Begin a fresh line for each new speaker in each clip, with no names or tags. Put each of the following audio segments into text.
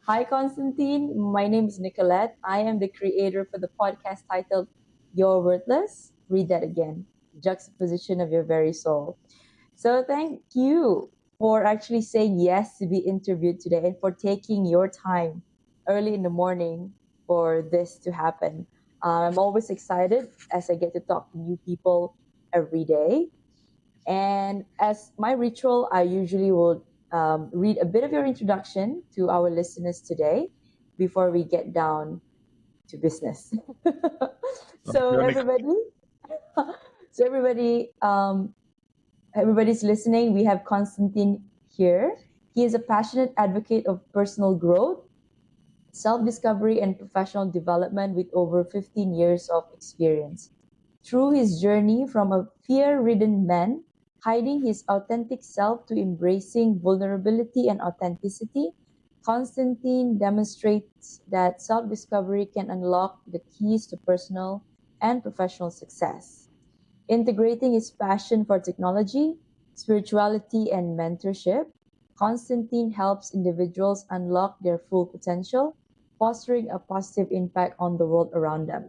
Hi, Constantine. My name is Nicolette. I am the creator for the podcast titled You're Worthless. Read that again. Juxtaposition of your very soul. So, thank you for actually saying yes to be interviewed today and for taking your time early in the morning for this to happen. I'm always excited as I get to talk to new people every day. And as my ritual, I usually will read a bit of your introduction to our listeners today before we get down to business. so
Unique.
everybody, so everybody, everybody's listening. We have Constantine here. He is a passionate advocate of personal growth, self-discovery, and professional development with over 15 years of experience. Through his journey from a fear-ridden man, hiding his authentic self to embracing vulnerability and authenticity, Constantine demonstrates that self-discovery can unlock the keys to personal and professional success. Integrating his passion for technology, spirituality, and mentorship, Constantine helps individuals unlock their full potential, fostering a positive impact on the world around them.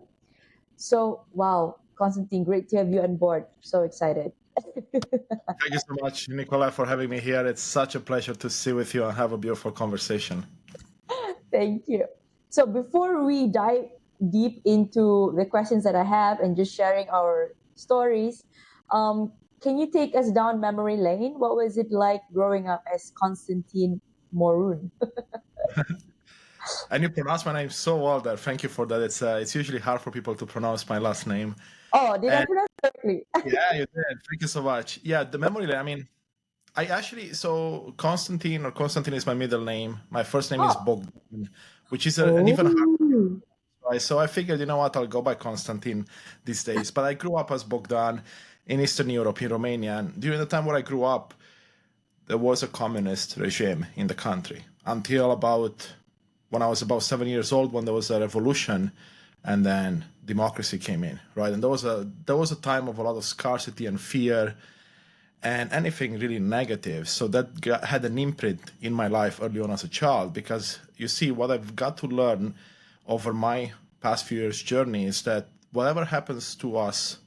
So, wow, Constantine, great to have you on board. So excited.
Thank you so much, Nicola, for having me here. It's such a pleasure to sit with you and have a beautiful conversation.
Thank you. So, before we dive deep into the questions that I have and just sharing our stories, can you take us down memory lane? What was it like growing up as Constantine Morun?
And you pronounce my name so well there. Thank you for that. It's usually hard for people to pronounce my last name.
Oh, did I
And
pronounce correctly?
yeah, you did. Thank you so much. Yeah, the memory lane. I mean, I actually so Constantine is my middle name. My first name is
Oh,
Bogdan, which is an even harder.
oh,
Right? So I figured, you know what, I'll go by Constantine these days. But I grew up as Bogdan in Eastern Europe, in Romania. And during the time where I grew up, there was a communist regime in the country until about when I was about 7 years old, when there was a revolution, and then democracy came in, right? And there was a time of a lot of scarcity and fear and anything really negative. So that had an imprint in my life early on as a child, because you see, what I've got to learn over my past few years' journey is that whatever happens to us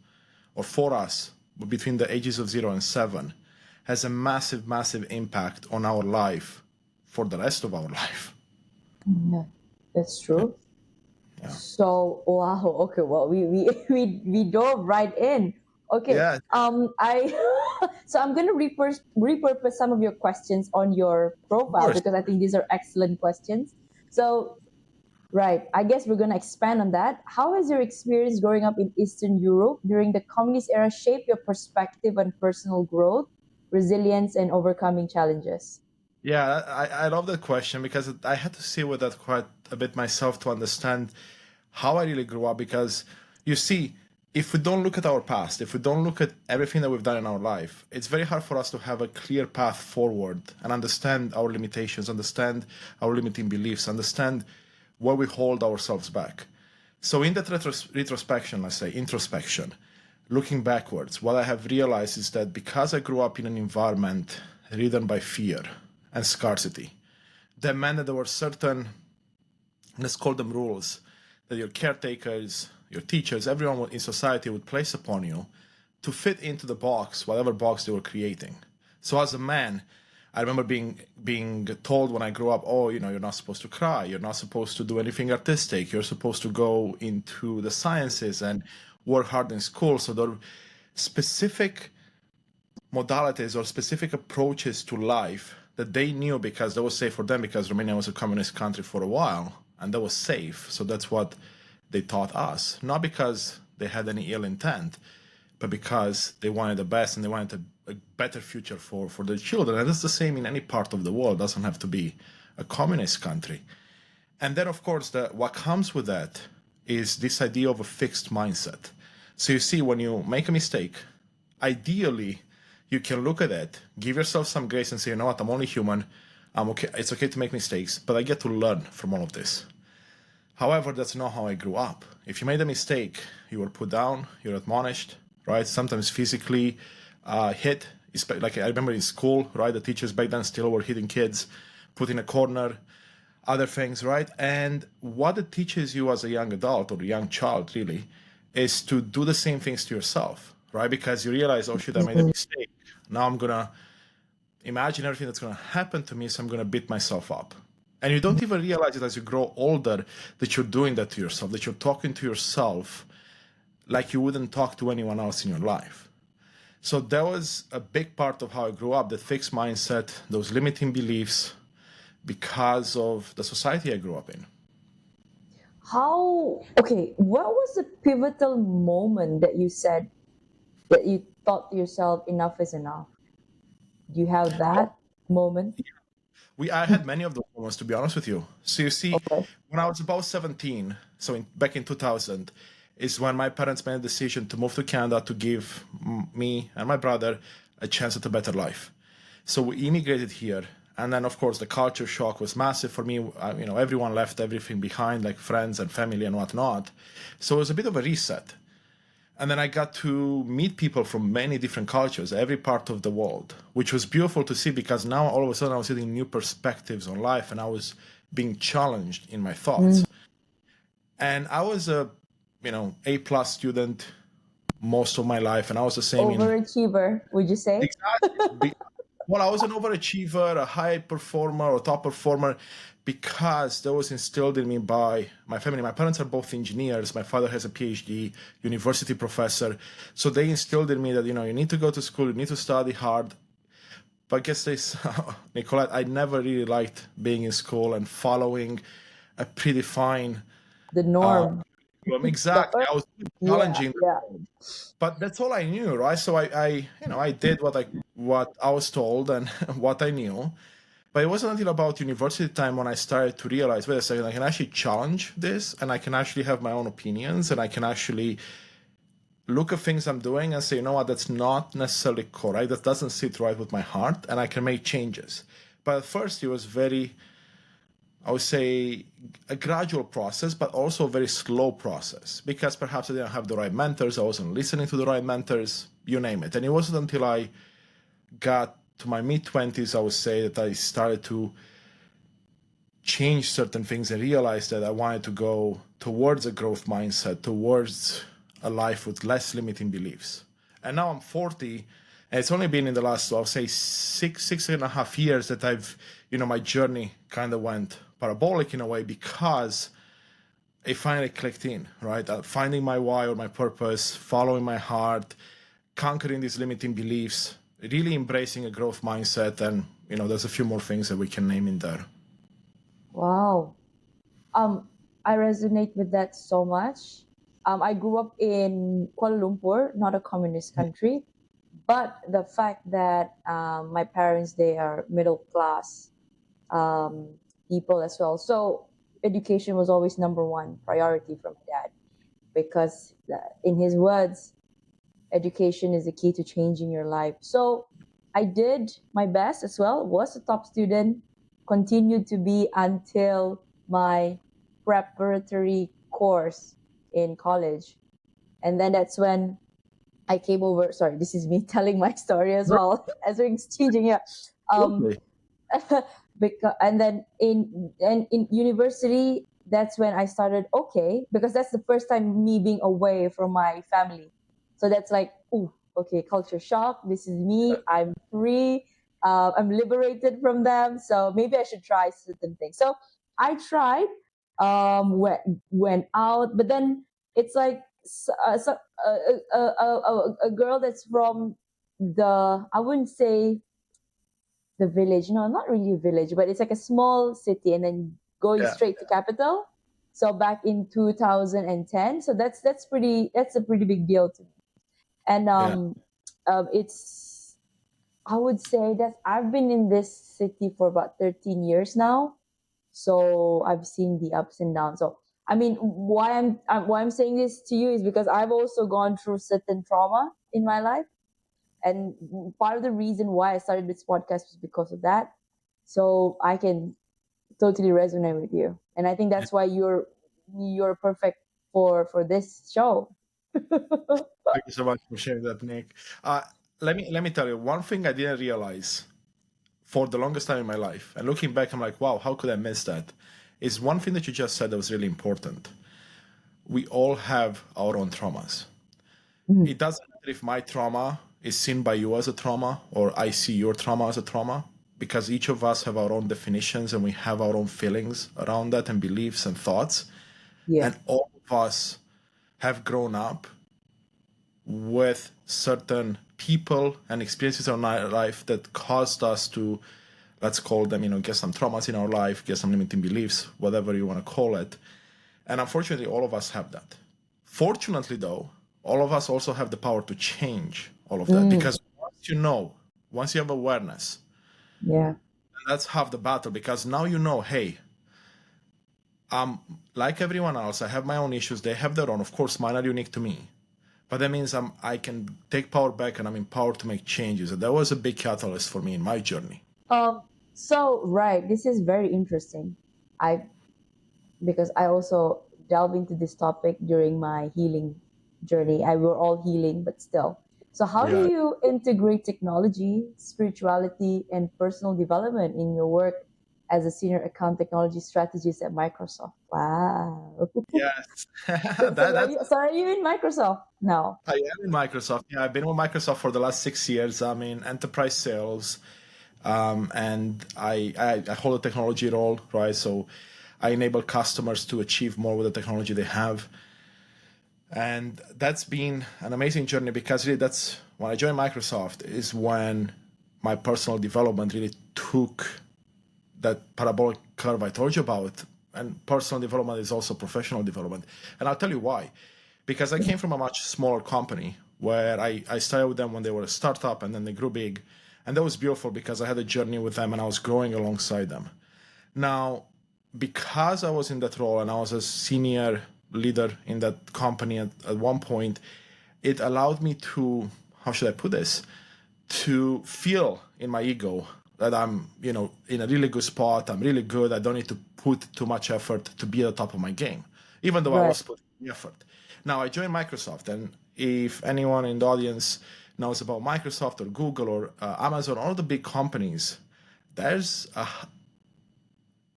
or for us between the ages of 0 and 7 has a massive, massive impact on our life for the rest of our life.
yeah, that's true.
Yeah.
So wow, okay, well we dove right in. Okay,
Yeah,
I so I'm gonna repurpose some of your questions on your
of
profile
course.
because I think these are excellent questions. So right, I guess we're gonna expand on that. How has your experience growing up in Eastern Europe during the communist era shaped your perspective on personal growth, resilience, and overcoming challenges?
Yeah, I love that question because I had to sit with that quite a bit myself to understand how I really grew up. Because you see, if we don't look at our past, if we don't look at everything that we've done in our life, it's very hard for us to have a clear path forward and understand our limitations, understand our limiting beliefs, understand where we hold ourselves back. So in that retrospection, let's say introspection, looking backwards, what I have realized is that because I grew up in an environment ridden by fear and scarcity, that meant that there were certain, let's call them rules, that your caretakers, your teachers, everyone in society would place upon you to fit into the box, whatever box they were creating. So as a man, I remember being told when I grew up, oh, you're not supposed to cry, you're not supposed to do anything artistic, you're supposed to go into the sciences and work hard in school. So there were specific modalities or specific approaches to life that they knew because that was safe for them, because Romania was a communist country for a while and that was safe. So that's what they taught us, not because they had any ill intent, but because they wanted the best and they wanted a better future for their children. And it's the same in any part of the world. It doesn't have to be a communist country. And then, of course, what comes with that is this idea of a fixed mindset. So you see, when you make a mistake, ideally, you can look at it, give yourself some grace and say, you know what, I'm only human. I'm okay. It's okay to make mistakes, but I get to learn from all of this. However, that's not how I grew up. If you made a mistake, you were put down, you're admonished, right? Sometimes physically hit. Like I remember in school, right? The teachers back then still were hitting kids, put in a corner. other things, right? And what it teaches you as a young adult or a young child, really, is to do the same things to yourself, right? Because you realize, oh shit, I made a
Mhm.
mistake. Now I'm gonna imagine everything that's gonna happen to me, so I'm gonna beat myself up. And you don't even realize it as you grow older that you're doing that to yourself, that you're talking to yourself like you wouldn't talk to anyone else in your life. So that was a big part of how I grew up, the fixed mindset, those limiting beliefs, because of the society I grew up in.
Okay, what was the pivotal moment that you said that you thought to yourself, enough is enough? Do you have
Oh,
that moment?
I had many of those moments, to be honest with you. So you see,
Okay.
when I was about 17, so back in 2000, is when my parents made a decision to move to Canada to give me and my brother a chance at a better life. So we immigrated here, and then of course the culture shock was massive for me. Everyone left everything behind, like friends and family and whatnot. So it was a bit of a reset. And then I got to meet people from many different cultures, every part of the world, which was beautiful to see because now all of a sudden I was getting new perspectives on life and I was being challenged in my
Mm.
thoughts. And I was a, A plus student most of my life, and I was the same in
Overachiever, would you say?
exactly. Well, I was an overachiever, a high performer, or top performer, because that was instilled in me by my family. My parents are both engineers. My father has a PhD, university professor. So they instilled in me that, you need to go to school, you need to study hard. But guess this, Nicolette, I never really liked being in school and following a predefined
The
uh,
norm.
curriculum.
The
Exactly.
earth.
I was
Yeah,
challenging,
yeah.
but that's all I knew, right? So I did what I was told and what I knew. But it wasn't until about university time when I started to realize, wait a second, I can actually challenge this and I can actually have my own opinions and I can actually look at things I'm doing and say, you know what, that's not necessarily correct. That doesn't sit right with my heart and I can make changes. But at first it was very, I would say, a gradual process, but also a very slow process because perhaps I didn't have the right mentors. I wasn't listening to the right mentors, you name it. And it wasn't until I got to my mid 20s, I would say, that I started to change certain things and realized that I wanted to go towards a growth mindset, towards a life with less limiting beliefs. And now I'm 40, and it's only been in the last, I'll say, six and a half years that my journey kind of went parabolic in a way because it finally clicked in, right? Finding my why or my purpose, following my heart, conquering these limiting beliefs, really embracing a growth mindset. And, there's a few more things that we can name in there.
Wow. Um, I resonate with that so much. I grew up in Kuala Lumpur, not a communist country, but the fact that my parents, they are middle class um, people as well. So education was always number one priority for my dad because in his words, education is the key to changing your life. So I did my best as well, was a top student, continued to be until my preparatory course in college. And then that's when I came over. Sorry, this is me telling my story as well as we're exchanging. Yeah. Um,
Absolutely.
because and then in university, that's when I started. Okay, because that's the first time me being away from my family. So that's like, ooh, okay, culture shock. This is me. I'm free. I'm liberated from them. So maybe I should try certain things. So I tried. Went out, but then it's like a girl that's from the, I wouldn't say the village. No, not really a village, but it's like a small city, and then going
Yeah.
straight to capital. So back in 2010, so that's a pretty big deal to me. And
Yeah.
it's, I would say that I've been in this city for about 13 years now, so I've seen the ups and downs. So I mean, why I'm saying this to you is because I've also gone through certain trauma in my life, and part of the reason why I started this podcast was because of that. So I can totally resonate with you, and I think that's why you're perfect for this show.
Thank you so much for sharing that, Nick. Uh, let me tell you one thing I didn't realize for the longest time in my life, and looking back, I'm like, wow, how could I miss that? is one thing that you just said that was really important. We all have our own traumas.
Mhm.
It doesn't matter if my trauma is seen by you as a trauma or I see your trauma as a trauma, because each of us have our own definitions and we have our own feelings around that and beliefs and thoughts.
Yeah.
And all of us have grown up with certain people and experiences in our life that caused us to, let's call them, get some traumas in our life, get some limiting beliefs, whatever you want to call it. And unfortunately, all of us have that. Fortunately, though, all of us also have the power to change all of that,
Mm.
because once you have awareness,
Yeah.
and that's half the battle, because now hey, like everyone else, I have my own issues. They have their own. Of course, mine are unique to me. But that means I can take power back and I'm empowered to make changes. And that was a big catalyst for me in my journey.
So right, this is very interesting. I because I also delve into this topic during my healing journey. I We're all healing, but still. So how do
Yeah.
you integrate technology, spirituality, and personal development in your work as a senior account technology strategist at Microsoft? Wow.
Yes.
So, so are
That's
you so are you in Microsoft now?
I am in Microsoft. Yeah, I've been with Microsoft for the last 6 years. I'm in enterprise sales, and I hold a technology role, right? So I enable customers to achieve more with the technology they have. And that's been an amazing journey, because really that's when I joined Microsoft is when my personal development really took that parabolic curve I told you about. And personal development is also professional development. And I'll tell you why. Because I came from a much smaller company where I started with them when they were a startup, and then they grew big. And that was beautiful because I had a journey with them and I was growing alongside them. Now, because I was in that role and I was a senior leader in that company at one point, it allowed me to, how should I put this, to feel in my ego that I'm, in a really good spot. I'm really good. I don't need to put too much effort to be at the top of my game, even though I
Right.
was putting the effort. Now I joined Microsoft, and if anyone in the audience knows about Microsoft or Google or Amazon, all the big companies,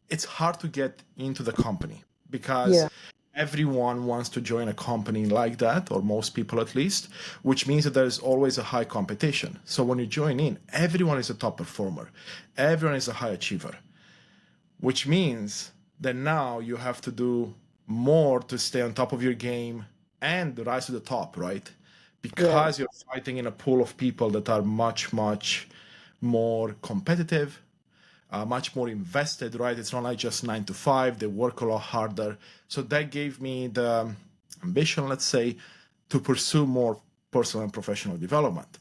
it's hard to get into the company because
Yeah.
everyone wants to join a company like that, or most people at least, which means that there's always a high competition. So when you join in, everyone is a top performer, everyone is a high achiever, which means that now you have to do more to stay on top of your game and rise to the top, right?
Yeah.
Because you're fighting in a pool of people that are much, much more competitive, much more invested, right? It's not like just 9 to 5, they work a lot harder. So that gave me the ambition, let's say, to pursue more personal and professional development.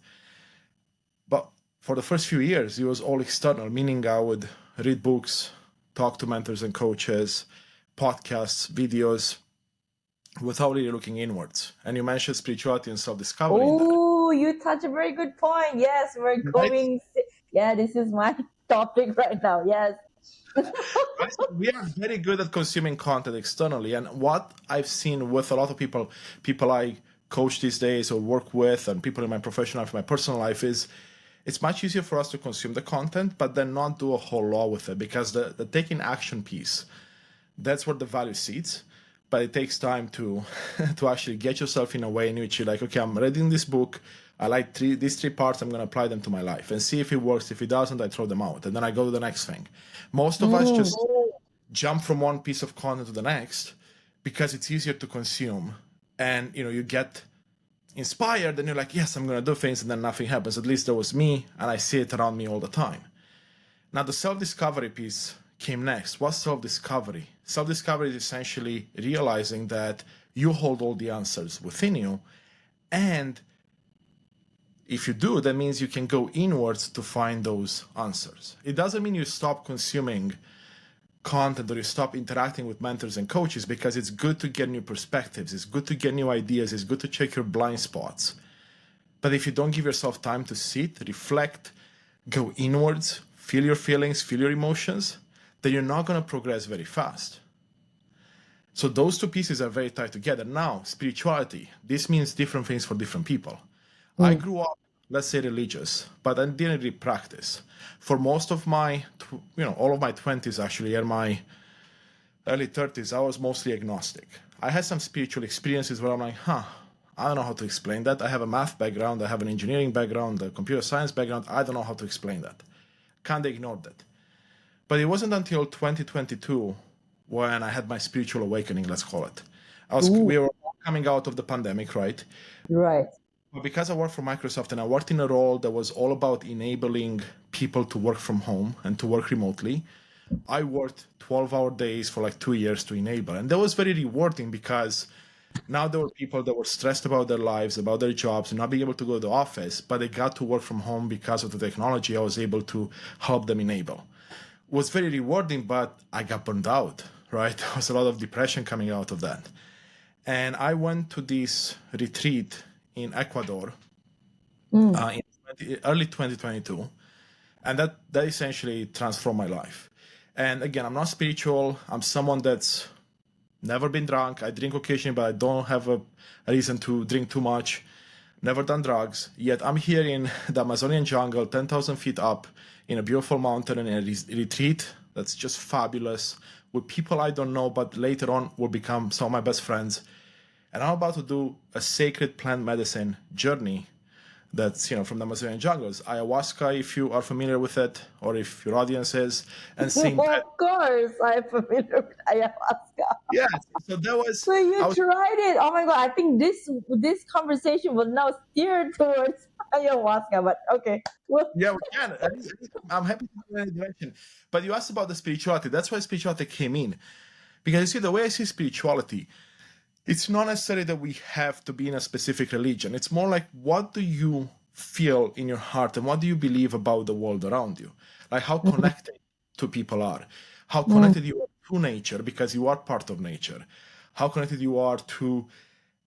But for the first few years, it was all external, meaning I would read books, talk to mentors and coaches, podcasts, videos, without really looking inwards. And you mentioned spirituality and self-discovery in that,
Oh, you touch a very good point. Yes, we're
right?
going. Yeah, this is my topic right now. Yes.
Right? So we are very good at consuming content externally. And what I've seen with a lot of people I coach these days or work with, and people in my professional life, my personal life, is it's much easier for us to consume the content, but then not do a whole lot with it, because the taking action piece, that's where the value sits. But it takes time to to actually get yourself in a way in which you're like, okay, I'm reading this book. I like these 3 parts. I'm going to apply them to my life and see if it works. If it doesn't, I throw them out, and then I go to the next thing. Most of us
Mm.
just jump from one piece of content to the next because it's easier to consume, and you get inspired, and you're like, yes, I'm going to do things, and then nothing happens. At least that was me, and I see it around me all the time. Now, the self-discovery piece came next. What's self-discovery? Self-discovery is essentially realizing that you hold all the answers within you. And if you do, that means you can go inwards to find those answers. It doesn't mean you stop consuming content or you stop interacting with mentors and coaches, because it's good to get new perspectives. It's good to get new ideas. It's good to check your blind spots. But if you don't give yourself time to sit, reflect, go inwards, feel your feelings, feel your emotions, then you're not going to progress very fast. So those two pieces are very tied together. Now, spirituality, this means different things for different people. I
Mm.
grew up, let's say, religious, but I didn't really practice. For most of my, all of my 20s actually, are my early 30s, I was mostly agnostic. I had some spiritual experiences where I'm like, I don't know how to explain that. I have a math background, I have an engineering background, a computer science background. I don't know how to explain that. Kind of ignored that. But it wasn't until 2022 when I had my spiritual awakening, let's call it.
Ooh,
We were coming out of the pandemic, right?
right.
But because I worked for Microsoft and I worked in a role that was all about enabling people to work from home and to work remotely, I worked 12-hour days for like 2 years to enable. And that was very rewarding because now there were people that were stressed about their lives, about their jobs, and not being able to go to the office, but they got to work from home because of the technology. I was able to help them enable. It was very rewarding, but I got burned out, right? There was a lot of depression coming out of that. And I went to this retreat in Ecuador
Mm.
in early 2022, and that essentially transformed my life. And again, I'm not spiritual. I'm someone that's never been drunk. I drink occasionally, but I don't have a reason to drink too much. Never done drugs. Yet I'm here in the Amazonian jungle, 10,000 feet up, in a beautiful mountain, in a retreat that's just fabulous, with people I don't know, but later on will become some of my best friends. And I'm about to do a sacred plant medicine journey that's from the Amazonian jungles. Ayahuasca, if you are familiar with it, or if your audience is, and seeing
Of
that.
course, I'm familiar with ayahuasca.
Yes, so that was
So you
I was
tried it. Oh my god! I think this conversation will now steer towards ayahuasca. But okay, well,
yeah, we can. I'm happy to go in any direction. But you asked about the spirituality. That's why spirituality came in. Because you see, the way I see spirituality, it's not necessarily that we have to be in a specific religion. It's more like, what do you feel in your heart and what do you believe about the world around you? Like how connected to people are, how
mm,
connected you are to nature because you are part of nature, how connected you are to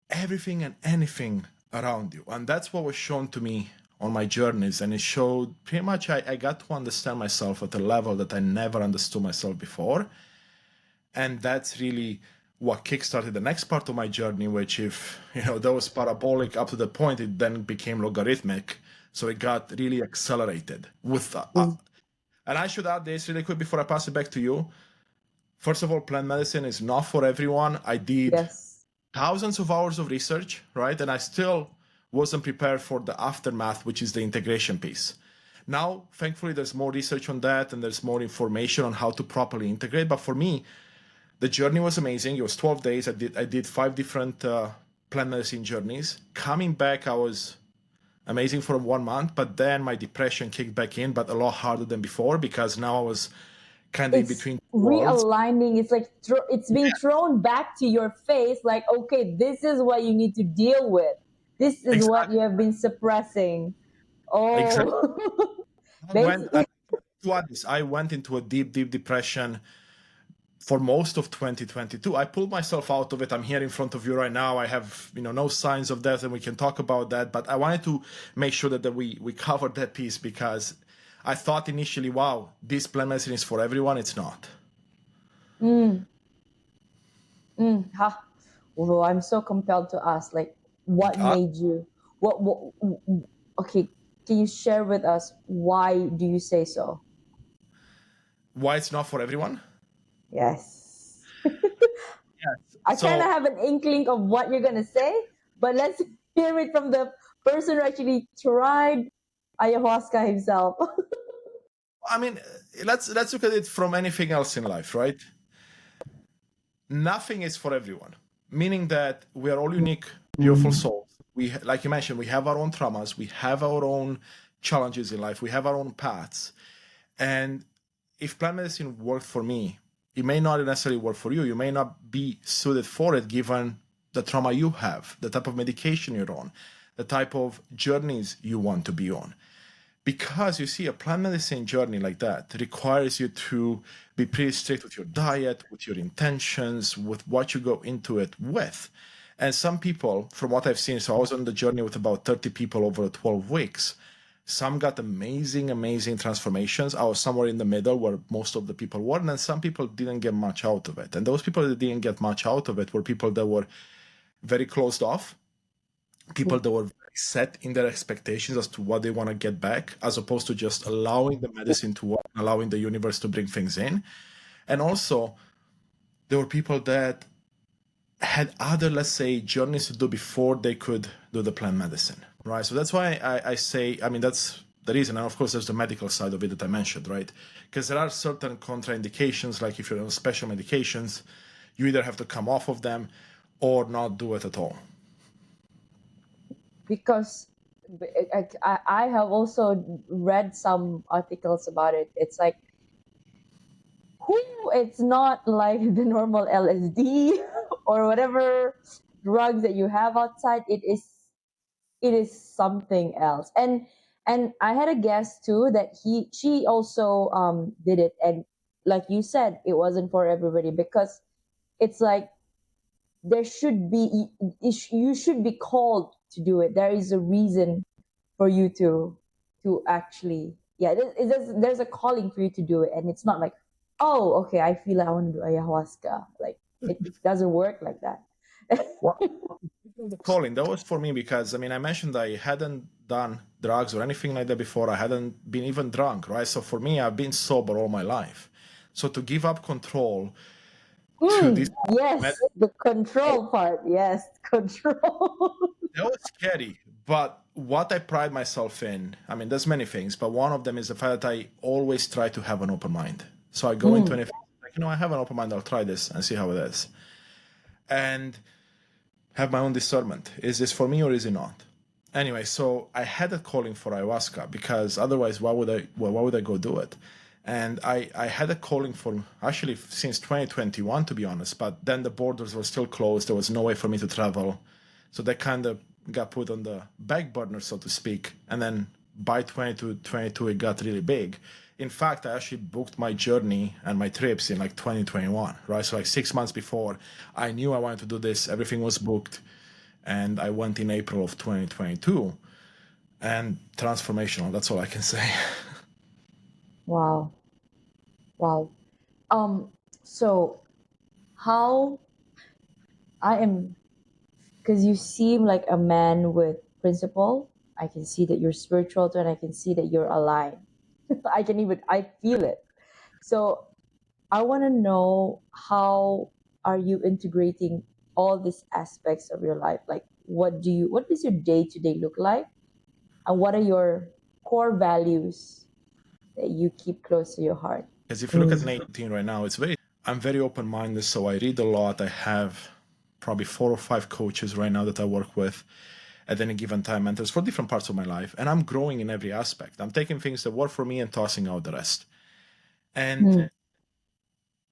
everything and anything around you. And that's what was shown to me on my journeys. And it showed pretty much I got to understand myself at a level that I never understood myself before. And that's really what kickstarted the next part of my journey, which if that was parabolic up to the point, it then became logarithmic. So it got really accelerated with
mm,
and I should add this really quick before I pass it back to you. First of all, plant medicine is not for everyone. I did
yes,
thousands of hours of research, right? And I still wasn't prepared for the aftermath, which is the integration piece. Now, thankfully, there's more research on that and there's more information on how to properly integrate. But for me, the journey was amazing. It was 12 days. I did 5 different plant medicine journeys. Coming back, I was amazing for 1 month, but then my depression kicked back in, but a lot harder than before because now I was kind of in
it's
between worlds.
realigning. It's like it's being thrown back to your face. Like, okay, this is what you need to deal with. This is what
Exactly.
you have been suppressing.
Exactly.
Oh,
I went,
basically,
to add this, I went into a deep, deep depression for most of 2022. I pulled myself out of it. I'm here in front of you right now. I have, no signs of death, and we can talk about that. But I wanted to make sure that we covered that piece because I thought initially, wow, this plant medicine is for everyone. It's not.
ha. Although I'm so compelled to ask, like, what
Uh,
made you? What? Okay, can you share with us why do you say so?
why it's not for everyone?
Yes.
Yes.
I kind of
So,
have an inkling of what you're going to say, but let's hear it from the person who actually tried ayahuasca himself.
I mean, let's look at it from anything else in life, right? Nothing is for everyone, meaning that we are all unique, beautiful souls. We, like you mentioned, we have our own traumas, we have our own challenges in life, we have our own paths. And if plant medicine worked for me, it may not necessarily work for you. You may not be suited for it given the trauma you have, the type of medication you're on, the type of journeys you want to be on. Because you see, a plant medicine journey like that requires you to be pretty strict with your diet, with your intentions, with what you go into it with. And some people, from what I've seen, so I was on the journey with about 30 people over 12 weeks. Some got amazing, amazing transformations. I was somewhere in the middle where most of the people were, and then some people didn't get much out of it. And those people that didn't get much out of it were people that were very closed off, people that were very set in their expectations as to what they want to get back, as opposed to just allowing the medicine to work, allowing the universe to bring things in. And also, there were people that had other, let's say, journeys to do before they could do the plant medicine, right? So that's why I say, I mean, that's the reason. And of course, there's the medical side of it that I mentioned, right? Because there are certain contraindications, like if you're on special medications, you either have to come off of them or not do it at all.
Because I have also read some articles about it. It's like, who, it's not like the normal LSD or whatever drugs that you have outside. It is something else. And I had a guest too that she also did it, and like you said, it wasn't for everybody, because it's like there should be, you should be called to do it. There is a reason for you to actually, yeah, there's a calling for you to do it, and it's not like, oh, okay, I feel like I want to do ayahuasca. Like, it doesn't work like that.
Well, the calling, that was for me because, I mean, I mentioned I hadn't done drugs or anything like that before. I hadn't been even drunk, right? So for me, I've been sober all my life. So to give up control to this,
Yes, the control part. Yes, control.
that was scary. But what I pride myself in, I mean, there's many things, but one of them is the fact that I always try to have an open mind. So I go into anything like, I have an open mind, I'll try this and see how it is. And have my own discernment. Is this for me or is it not? Anyway, so I had a calling for ayahuasca because otherwise, why would I go do it? And I had a calling for actually since 2021, to be honest, but then the borders were still closed. There was no way for me to travel. So that kind of got put on the back burner, so to speak. And then by 2022, it got really big. In fact, I actually booked my journey and my trips in like 2021, right? So like 6 months before, I knew I wanted to do this. Everything was booked. And I went in April of 2022. And transformational, that's all I can say.
Wow. Wow. So how I am, because you seem like a man with principle. I can see that you're spiritual too, and I can see that you're aligned. I feel it. So I want to know, how are you integrating all these aspects of your life? Like, what does your day to day look like? And what are your core values that you keep close to your heart?
Because if you look at 18 right now, I'm very open minded. So I read a lot. I have probably 4 or 5 coaches right now that I work with at any given time, mentors for different parts of my life. And I'm growing in every aspect. I'm taking things that work for me and tossing out the rest. And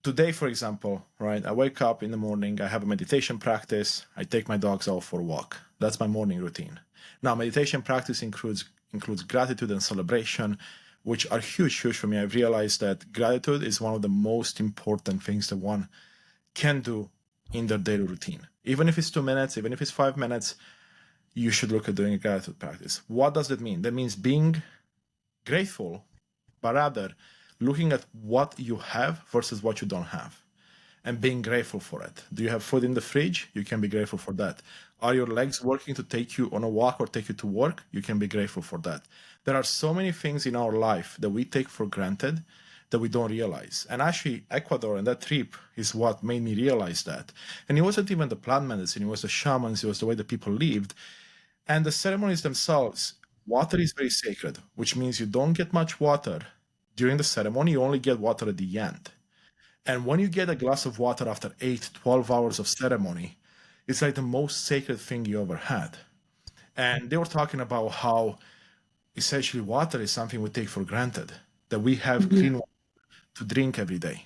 today, for example, right, I wake up in the morning, I have a meditation practice, I take my dogs out for a walk. That's my morning routine. Now, meditation practice includes gratitude and celebration, which are huge for me. I've realized that gratitude is one of the most important things that one can do in their daily routine. Even if it's 2 minutes, even if it's 5 minutes, you should look at doing a gratitude practice. What does that mean? That means being grateful, but rather looking at what you have versus what you don't have and being grateful for it. Do you have food in the fridge? You can be grateful for that. Are your legs working to take you on a walk or take you to work? You can be grateful for that. There are so many things in our life that we take for granted that we don't realize. And actually, Ecuador and that trip is what made me realize that. And it wasn't even the plant medicine, it was the shamans, it was the way the people lived. And the ceremonies themselves, water is very sacred, which means you don't get much water during the ceremony, you only get water at the end. And when you get a glass of water after 8, 12 hours of ceremony, it's like the most sacred thing you ever had. And they were talking about how essentially water is something we take for granted, that we have clean water to drink every day.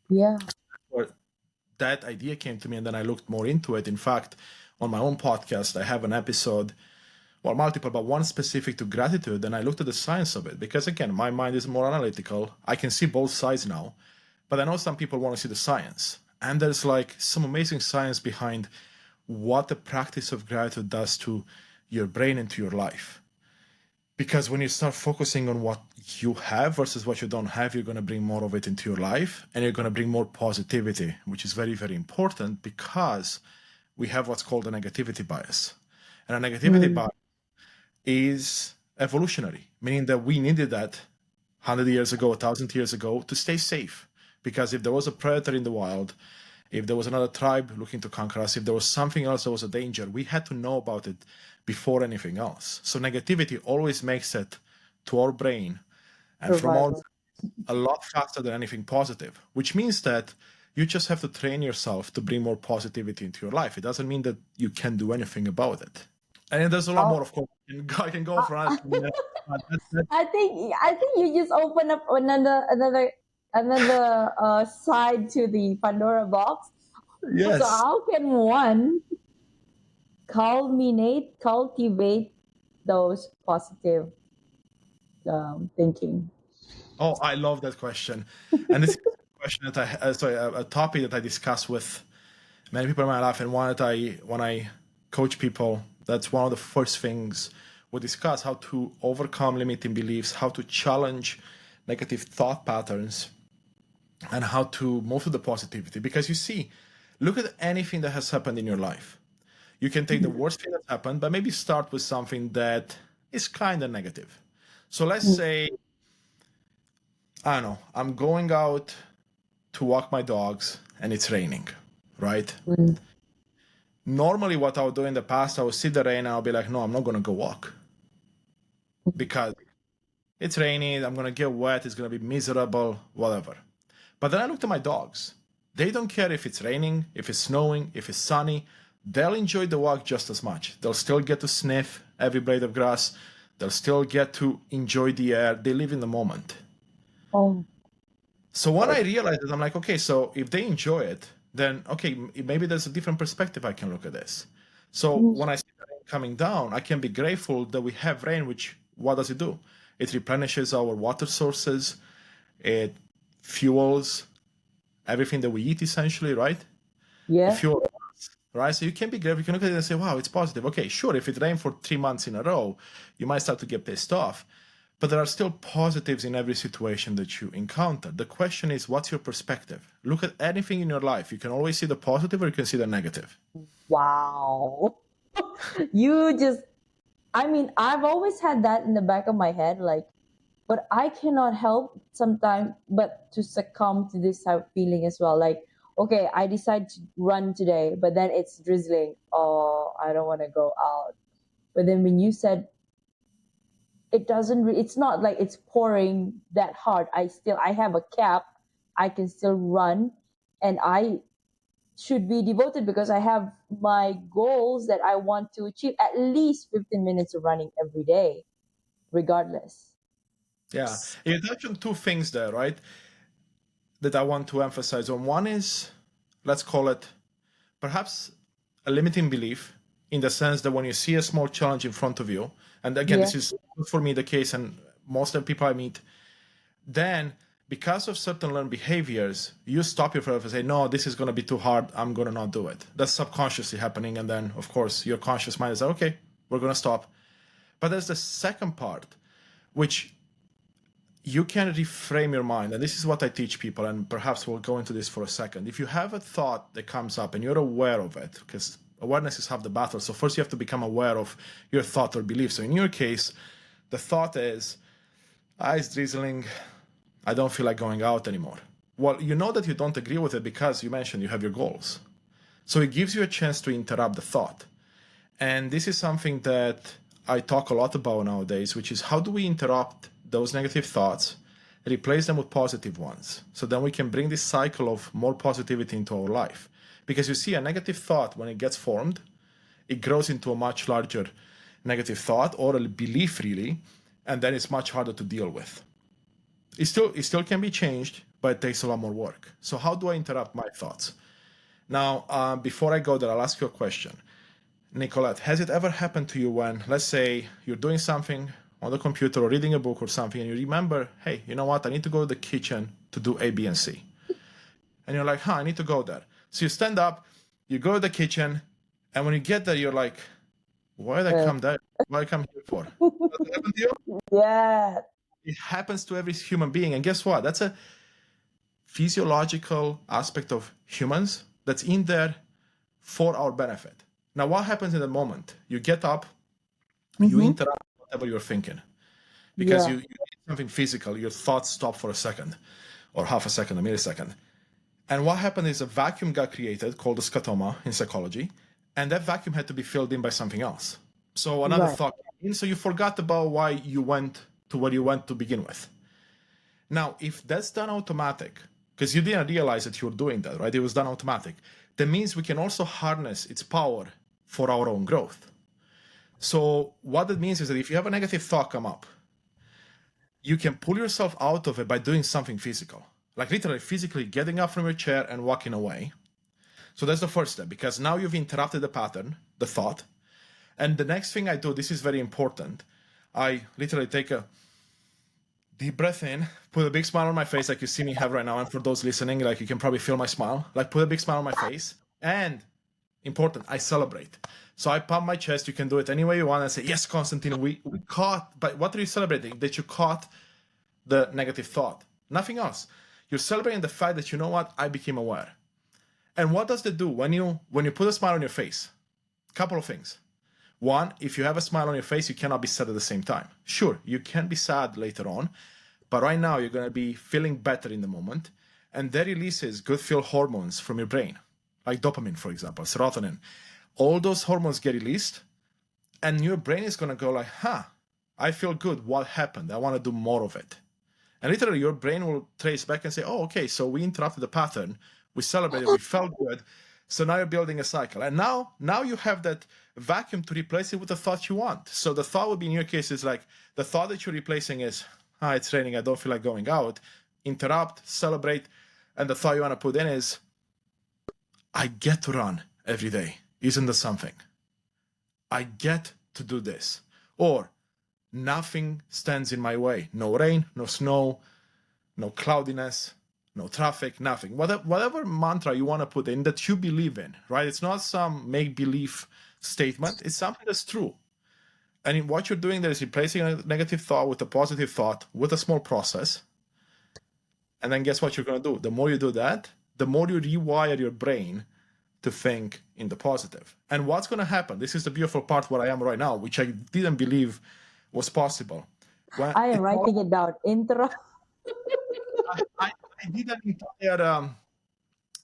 Yeah.
Or that idea came to me, and then I looked more into it. In fact, on my own podcast, I have an episode, well, multiple, but one specific to gratitude, and I looked at the science of it. Because again, my mind is more analytical. I can see both sides now, but I know some people want to see the science. And there's like some amazing science behind what the practice of gratitude does to your brain and to your life. Because when you start focusing on what you have versus what you don't have, you're going to bring more of it into your life, and you're going to bring more positivity, which is very, very important, because we have what's called a negativity bias. And a negativity bias is evolutionary, meaning that we needed that 100 years ago, 1,000 years ago to stay safe. Because if there was a predator in the wild, if there was another tribe looking to conquer us, if there was something else that was a danger, we had to know about it before anything else. So negativity always makes it to our brain and from all
Survival.
a lot faster than anything positive, which means that you just have to train yourself to bring more positivity into your life. It doesn't mean that you can do anything about it. And there's a lot more,
Oh,
of course. I can go for another 2 minutes. But
I think you just open up another side to the Pandora box. So
yes.
how can one cultivate those positive thinking?
Oh, I love that question. And this is a question that a topic that I discuss with many people in my life. And when I coach people, that's one of the first things we discuss: how to overcome limiting beliefs, how to challenge negative thought patterns, and how to move to the positivity. Because you see, look at anything that has happened in your life. You can take the worst thing that happened, but maybe start with something that is kind of negative. So let's say, I don't know, I'm going out to walk my dogs and it's raining, right?
Mm.
Normally, what I would do in the past, I would see the rain and I'll be like, no, I'm not going to go walk because it's raining, I'm going to get wet, it's going to be miserable, whatever. But then I looked at my dogs. They don't care if it's raining, if it's snowing, if it's sunny. They'll enjoy the walk just as much. They'll still get to sniff every blade of grass. They'll still get to enjoy the air. They live in the moment.
Oh,
So when I realized it, I'm like, okay, so if they enjoy it, then okay, maybe there's a different perspective I can look at this. So when I see the rain coming down, I can be grateful that we have rain, which what does it do? It replenishes our water sources, it fuels everything that we eat essentially, right? It
yeah.
fuels us, right? So you can be grateful, you can look at it and say, wow, it's positive. Okay, sure, if it rained for 3 months in a row, you might start to get pissed off. But there are still positives in every situation that you encounter. The question is, what's your perspective? Look at anything in your life. You can always see the positive or you can see the negative.
Wow. You just, I mean, I've always had that in the back of my head, like, but I cannot help sometimes but to succumb to this type of feeling as well. Like, okay, I decide to run today, but then it's drizzling. Oh, I don't want to go out. But then when you said it doesn't, it's not like it's pouring that hard. I have a cap. I can still run, and I should be devoted because I have my goals that I want to achieve at least 15 minutes of running every day, regardless.
Yeah. You touched on two things there, right? That I want to emphasize on. One is, let's call it perhaps a limiting belief in the sense that when you see a small challenge in front of you, and again,
Yeah.
this is for me the case, and most of the people I meet, then because of certain learned behaviors, you stop yourself and say, no, this is going to be too hard. I'm going to not do it. That's subconsciously happening. And then, of course, your conscious mind is like, okay, we're going to stop. But there's the second part, which you can reframe your mind. And this is what I teach people. And perhaps we'll go into this for a second. If you have a thought that comes up and you're aware of it, because awareness is half the battle. So first you have to become aware of your thought or belief. So in your case, the thought is, it's drizzling. I don't feel like going out anymore. Well, you know that you don't agree with it because you mentioned you have your goals. So it gives you a chance to interrupt the thought. And this is something that I talk a lot about nowadays, which is how do we interrupt those negative thoughts, replace them with positive ones. So then we can bring this cycle of more positivity into our life. Because you see, a negative thought, when it gets formed, it grows into a much larger negative thought or a belief, really, and then it's much harder to deal with. It still can be changed, but it takes a lot more work. So how do I interrupt my thoughts? Now, before I go there, I'll ask you a question. Nicolette, has it ever happened to you when, let's say, you're doing something on the computer or reading a book or something, and you remember, hey, you know what, I need to go to the kitchen to do A, B, and C. And you're like, I need to go there. So you stand up, you go to the kitchen, and when you get there, you're like, why did I come there? What did I come here for? Does that happen to you?
Yeah.
It happens to every human being. And guess what? That's a physiological aspect of humans that's in there for our benefit. Now, what happens in the moment? You get up, you
Mm-hmm.
interrupt whatever you're thinking because
Yeah.
you need something physical. Your thoughts stop for a second or half a second, a millisecond. And what happened is a vacuum got created called a scotoma in psychology, and that vacuum had to be filled in by something else. So another
Right.
thought came in, so you forgot about why you went to where you went to begin with. Now, if that's done automatic, because you didn't realize that you were doing that, right? It was done automatic. That means we can also harness its power for our own growth. So what that means is that if you have a negative thought come up, you can pull yourself out of it by doing something physical, like literally physically getting up from your chair and walking away. So that's the first step, because now you've interrupted the pattern, the thought. And the next thing I do, this is very important. I literally take a deep breath in, put a big smile on my face, like you see me have right now. And for those listening, like you can probably feel my smile, like put a big smile on my face. And important, I celebrate. So I pump my chest. You can do it any way you want and say, yes, Constantine, we caught, but what are you celebrating? That you caught the negative thought, nothing else. You're celebrating the fact that, you know what, I became aware. And what does that do when you put a smile on your face? Couple of things. One, if you have a smile on your face, you cannot be sad at the same time. Sure, you can be sad later on, but right now you're going to be feeling better in the moment, and that releases good feel hormones from your brain, like dopamine, for example, serotonin. All those hormones get released, and your brain is going to go like, I feel good. What happened? I want to do more of it. And literally your brain will trace back and say, oh, okay, so we interrupted the pattern. We celebrated, we felt good. So now you're building a cycle. And now you have that vacuum to replace it with the thought you want. So the thought would be, in your case, is like the thought that you're replacing is, it's raining, I don't feel like going out. Interrupt, celebrate. And the thought you want to put in is, I get to run every day. Isn't that something? I get to do this. Or nothing stands in my way. No rain, no snow, no cloudiness, no traffic, nothing. Whatever mantra you want to put in that you believe in, right? It's not some make-believe statement. It's something that's true. And what you're doing there is replacing a negative thought with a positive thought with a small process. And then guess what you're going to do? The more you do that, the more you rewire your brain to think in the positive. And what's going to happen? This is the beautiful part where I am right now, which I didn't believe was possible.
I am writing it down.
I did an entire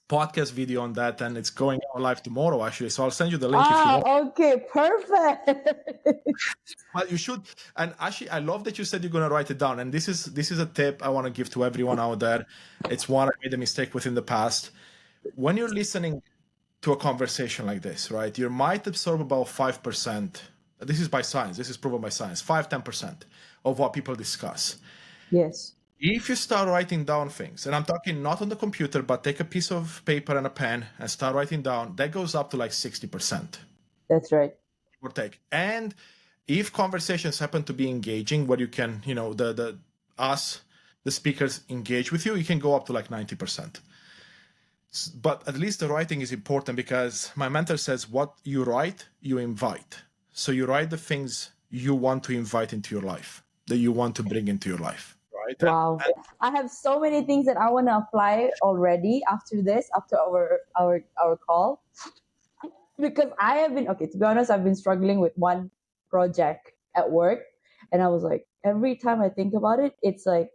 podcast video on that, and it's going on live tomorrow, actually. So I'll send you the link if you want.
Okay, perfect.
Well, you should. And actually, I love that you said you're going to write it down. And this is a tip I want to give to everyone out there. It's one I made a mistake with in the past. When you're listening to a conversation like this, right, you might absorb about 5%. This is by science. This is proven by science. 5-10% of what people discuss.
Yes.
If you start writing down things, and I'm talking not on the computer, but take a piece of paper and a pen and start writing down, that goes up to like 60%.
That's right.
Or take. And if conversations happen to be engaging, where you can, the speakers engage with you, you can go up to like 90%. But at least the writing is important, because my mentor says what you write, you invite. So you write the things you want to invite into your life, that you want to bring into your life. Right?
Wow. I have so many things that I want to apply already after this, after our call. Because I have been, to be honest, I've been struggling with one project at work. And I was like, every time I think about it, it's like,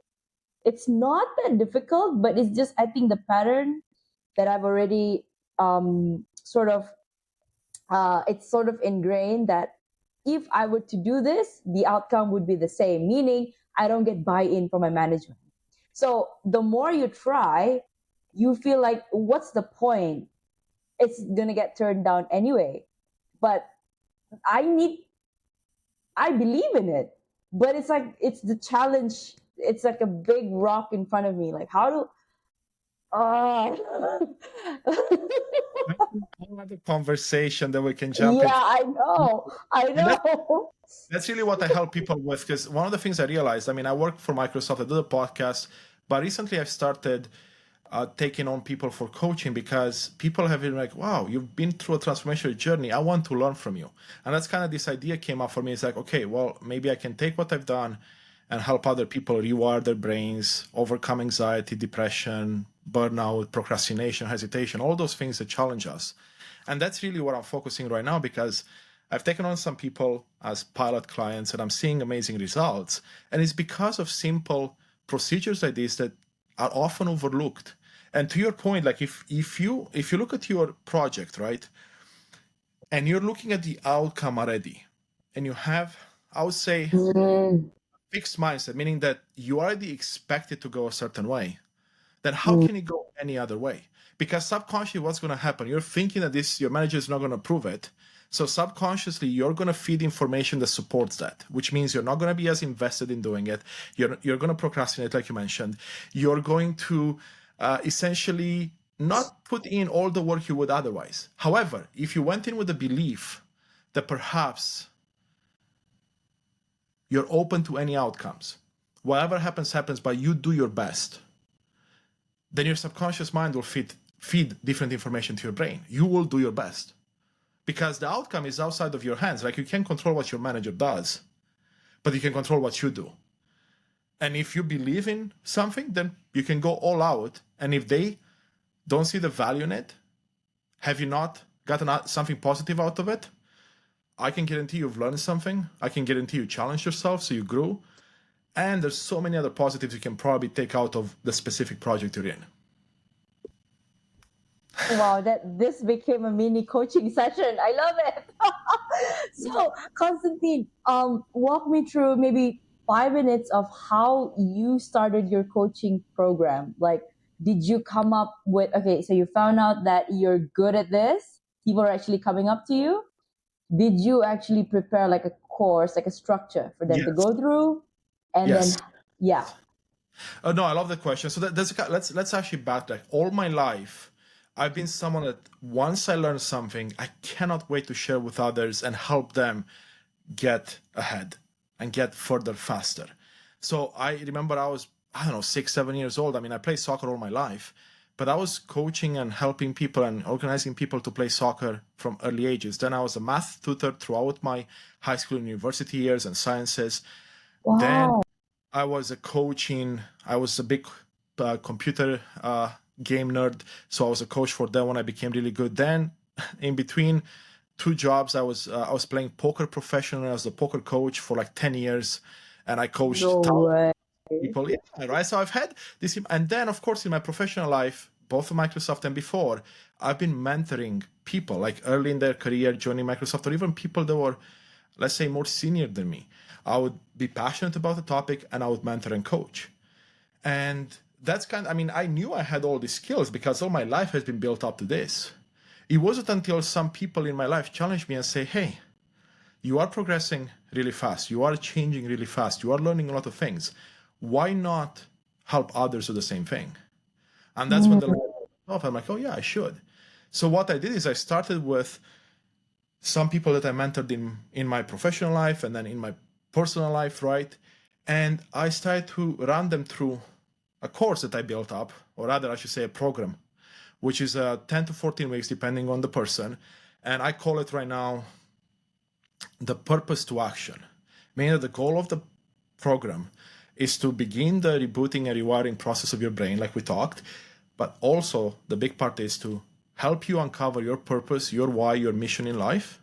it's not that difficult, but it's just, I think the pattern that I've already it's sort of ingrained that if I were to do this, the outcome would be the same, meaning I don't get buy-in from my management. So the more you try, you feel like, what's the point? It's going to get turned down anyway. But I believe in it. But it's like, it's the challenge. It's like a big rock in front of me. Like, how do...
Another conversation that we can jump in.
Yeah, I know.
That's really what I help people with, because one of the things I realized, I work for Microsoft, I do the podcast, but recently I've started taking on people for coaching, because people have been like, wow, you've been through a transformational journey. I want to learn from you. And that's kind of this idea came up for me. It's like, okay, well, maybe I can take what I've done and help other people rewire their brains, overcome anxiety, depression, burnout, procrastination, hesitation, all those things that challenge us. And that's really what I'm focusing right now, because I've taken on some people as pilot clients and I'm seeing amazing results. And it's because of simple procedures like this that are often overlooked. And to your point, like if you look at your project, right, and you're looking at the outcome already, and you have, I would say,
Mm,
fixed mindset, meaning that you already expect it to go a certain way, then how
mm,
can it go any other way? Because subconsciously, what's going to happen? You're thinking that this your manager is not going to approve it. So subconsciously, you're going to feed information that supports that, which means you're not going to be as invested in doing it. You're going to procrastinate, like you mentioned. You're going to essentially not put in all the work you would otherwise. However, if you went in with the belief that perhaps you're open to any outcomes, whatever happens, happens, but you do your best, then your subconscious mind will feed different information to your brain. You will do your best because the outcome is outside of your hands. Like you can't control what your manager does, but you can control what you do. And if you believe in something, then you can go all out. And if they don't see the value in it, have you not gotten something positive out of it? I can guarantee you've learned something. I can guarantee you challenged yourself, so you grew. And there's so many other positives you can probably take out of the specific project you're in.
wow, that this became a mini coaching session. I love it. So, Constantine, walk me through maybe 5 minutes of how you started your coaching program. Like, did you come up with, okay, so you found out that you're good at this, people are actually coming up to you. Did you actually prepare like a course, like a structure for them to
Yes.
go through? And then,
Yes.
yeah.
No, I love the question. So let's actually backtrack. All my life, I've been someone that once I learn something, I cannot wait to share with others and help them get ahead and get further faster. So I remember I don't know, 6, 7 years old. I mean, I played soccer all my life, but I was coaching and helping people and organizing people to play soccer from early ages. Then I was a math tutor throughout my high school and university years and sciences. Then
Wow.
I was a coach I was a big computer game nerd. So I was a coach for them when I became really good. Then in between two jobs, I was playing poker professionally. I was a poker coach for like 10 years and I
No
coached
way.
people. Yeah, right. So I've had this. And then of course in my professional life, both at Microsoft and before, I've been mentoring people like early in their career, joining Microsoft, or even people that were, let's say, more senior than me. I would be passionate about the topic and I would mentor and coach. And that's I mean, I knew I had all these skills because all my life has been built up to this. It wasn't until some people in my life challenged me and say, hey, you are progressing really fast. You are changing really fast. You are learning a lot of things. Why not help others do the same thing? And that's when the
Mm,
light went off. I'm like, oh yeah, I should. So what I did is I started with some people that I mentored in my professional life and then in my personal life, right? And I started to run them through a course that I built up, or rather, I should say, a program, which is 10 to 14 weeks, depending on the person. And I call it right now the purpose to action, meaning that the goal of the program is to begin the rebooting and rewiring process of your brain, like we talked. But also, the big part is to help you uncover your purpose, your why, your mission in life,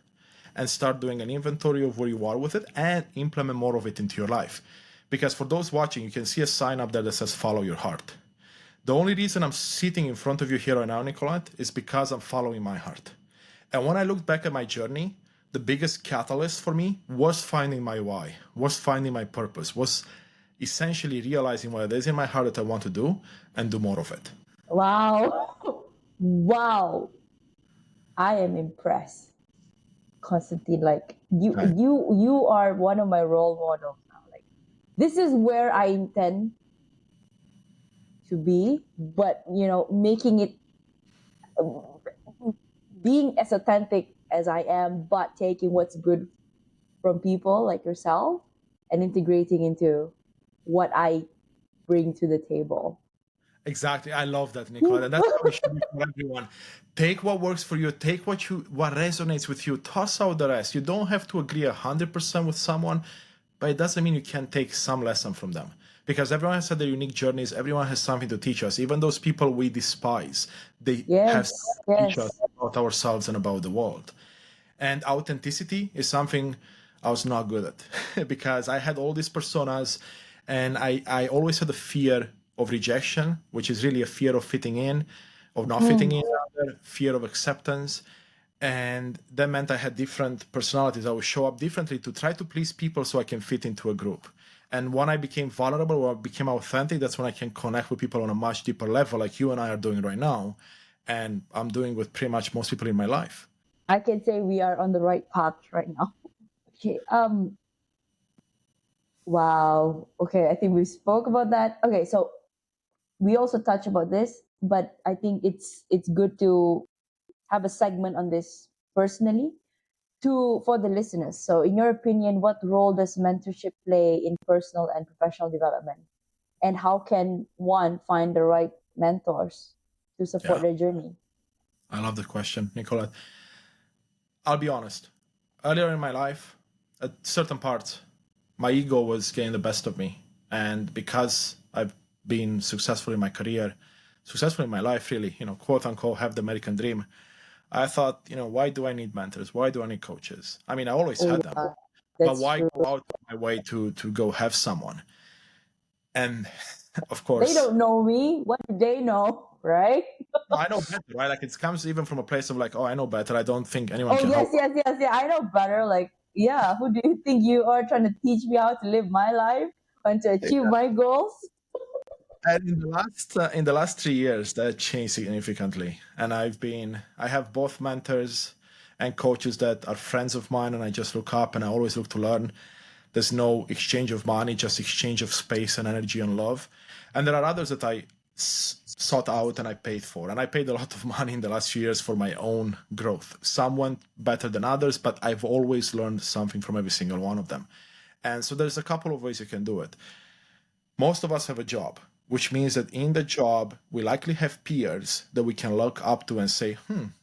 and start doing an inventory of where you are with it and implement more of it into your life. Because for those watching, you can see a sign up there that says follow your heart. The only reason I'm sitting in front of you here right now, Nicolette, is because I'm following my heart. And when I look back at my journey, the biggest catalyst for me was finding my why, was finding my purpose, was essentially realizing what it is in my heart that I want to do and do more of it.
wow. Wow. I am impressed, Constantine. Like
Right.
you are one of my role models now. Like this is where I intend to be, but making it being as authentic as I am, but taking what's good from people like yourself and integrating into what I bring to the table.
Exactly. I love that, Nicola. And that's how it should be for everyone. Take what works for you, take what resonates with you, toss out the rest. You don't have to agree 100% with someone, but it doesn't mean you can't take some lesson from them. Because everyone has had their unique journeys, everyone has something to teach us. Even those people we despise, they have
Yes,
something to teach us
yes.
about ourselves and about the world. And authenticity is something I was not good at because I had all these personas and I always had a fear of rejection, which is really a fear of fitting in, of not fitting in, rather, fear of acceptance. And that meant I had different personalities. I would show up differently to try to please people so I can fit into a group. And when I became vulnerable or became authentic, that's when I can connect with people on a much deeper level, like you and I are doing right now. And I'm doing with pretty much most people in my life.
I can say we are on the right path right now. Okay. Wow. Okay. I think we spoke about that. Okay. So we also touched about this, but I think it's good to have a segment on this personally to for the listeners. So, in your opinion, what role does mentorship play in personal and professional development, and how can one find the right mentors to support
Yeah,
their journey?
I love the question, Nicolette. I'll be honest. Earlier in my life, at certain parts, my ego was getting the best of me. And because I've been successful in my career, successful in my life, really, quote unquote, have the American dream, I thought, why do I need mentors? Why do I need coaches? I mean, I always
Oh
had them,
yeah,
but
that's
why
true.
go out of my way to go have someone? And of
They
course,
don't know me. What do they know, right?
no, I know better, right? Like it comes even from a place of like, oh, I know better. I don't think anyone
Oh
can
yes,
help.
yes, yes, yeah. I know better. Like, yeah, who do you think you are trying to teach me how to live my life and to achieve my goals?
And in the last 3 years, that changed significantly. And I have both mentors and coaches that are friends of mine, and I just look up and I always look to learn. There's no exchange of money, just exchange of space and energy and love. And there are others that I sought out and I paid for. And I paid a lot of money in the last few years for my own growth. Some went better than others, but I've always learned something from every single one of them. And so there's a couple of ways you can do it. Most of us have a job, which means that in the job, we likely have peers that we can look up to and say,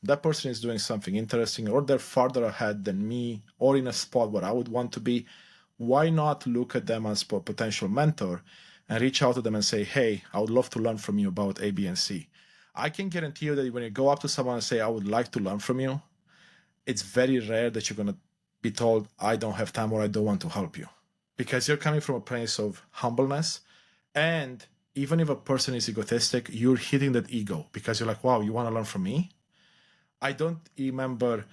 that person is doing something interesting, or they're farther ahead than me, or in a spot where I would want to be. Why not look at them as a potential mentor and reach out to them and say, hey, I would love to learn from you about A, B, and C. I can guarantee you that when you go up to someone and say, I would like to learn from you, it's very rare that you're going to be told, I don't have time or I don't want to help you. Because you're coming from a place of humbleness. And even if a person is egotistic, you're hitting that ego because you're like, wow, you want to learn from me? I don't remember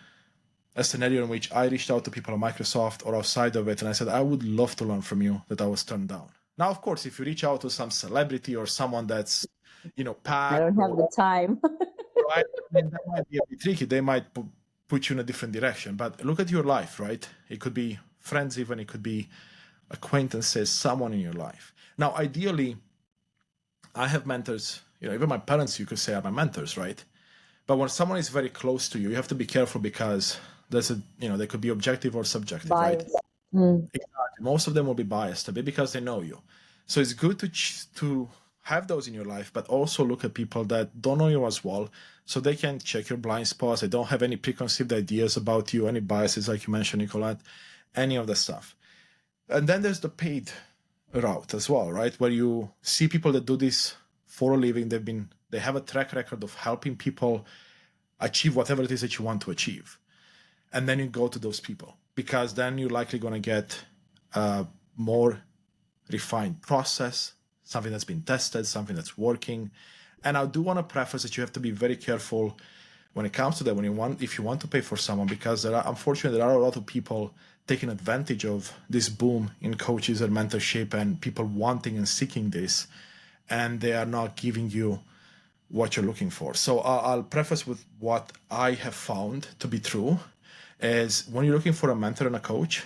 a scenario in which I reached out to people at Microsoft or outside of it and I said, I would love to learn from you, that I was turned down. Now, of course, if you reach out to some celebrity or someone that's,
I
packed
don't have
or
the time.
right, I mean, that might be a bit tricky. They might put you in a different direction. But look at your life, right? It could be friends, even it could be acquaintances, someone in your life. Now, ideally, I have mentors. Even my parents, you could say, are my mentors, right? But when someone is very close to you, you have to be careful because they could be objective or subjective, right?
Bias. Mm.
Exactly. Most of them will be biased a bit because they know you. So it's good to have those in your life, but also look at people that don't know you as well, so they can check your blind spots. They don't have any preconceived ideas about you, any biases, like you mentioned, Nicolette, any of the stuff. And then there's the paid route as well, right? Where you see people that do this for a living. They have a track record of helping people achieve whatever it is that you want to achieve. And then you go to those people because then you're likely going to get a more refined process, something that's been tested, something that's working. And I do want to preface that you have to be very careful when it comes to that, if you want to pay for someone, because unfortunately there are a lot of people taking advantage of this boom in coaches and mentorship and people wanting and seeking this, and they are not giving you what you're looking for. So I'll preface with what I have found to be true is when you're looking for a mentor and a coach,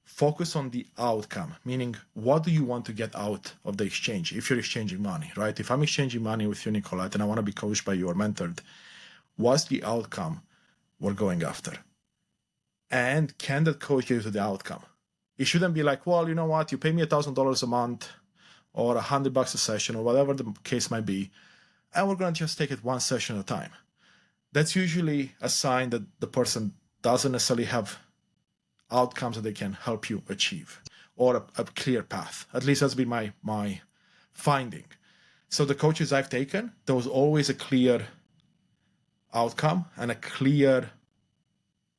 focus on the outcome, meaning what do you want to get out of the exchange if you're exchanging money, right? If I'm exchanging money with you, Nicolette, and I want to be coached by you or mentored, what's the outcome we're going after? And can that coach get you to the outcome? It shouldn't be like, well, you know what, you pay me $1,000 a month or $100 a session or whatever the case might be, and we're going to just take it one session at a time. That's usually a sign that the person doesn't necessarily have outcomes that they can help you achieve or a clear path. At least that's been my finding. So the coaches I've taken, there was always a clear outcome and a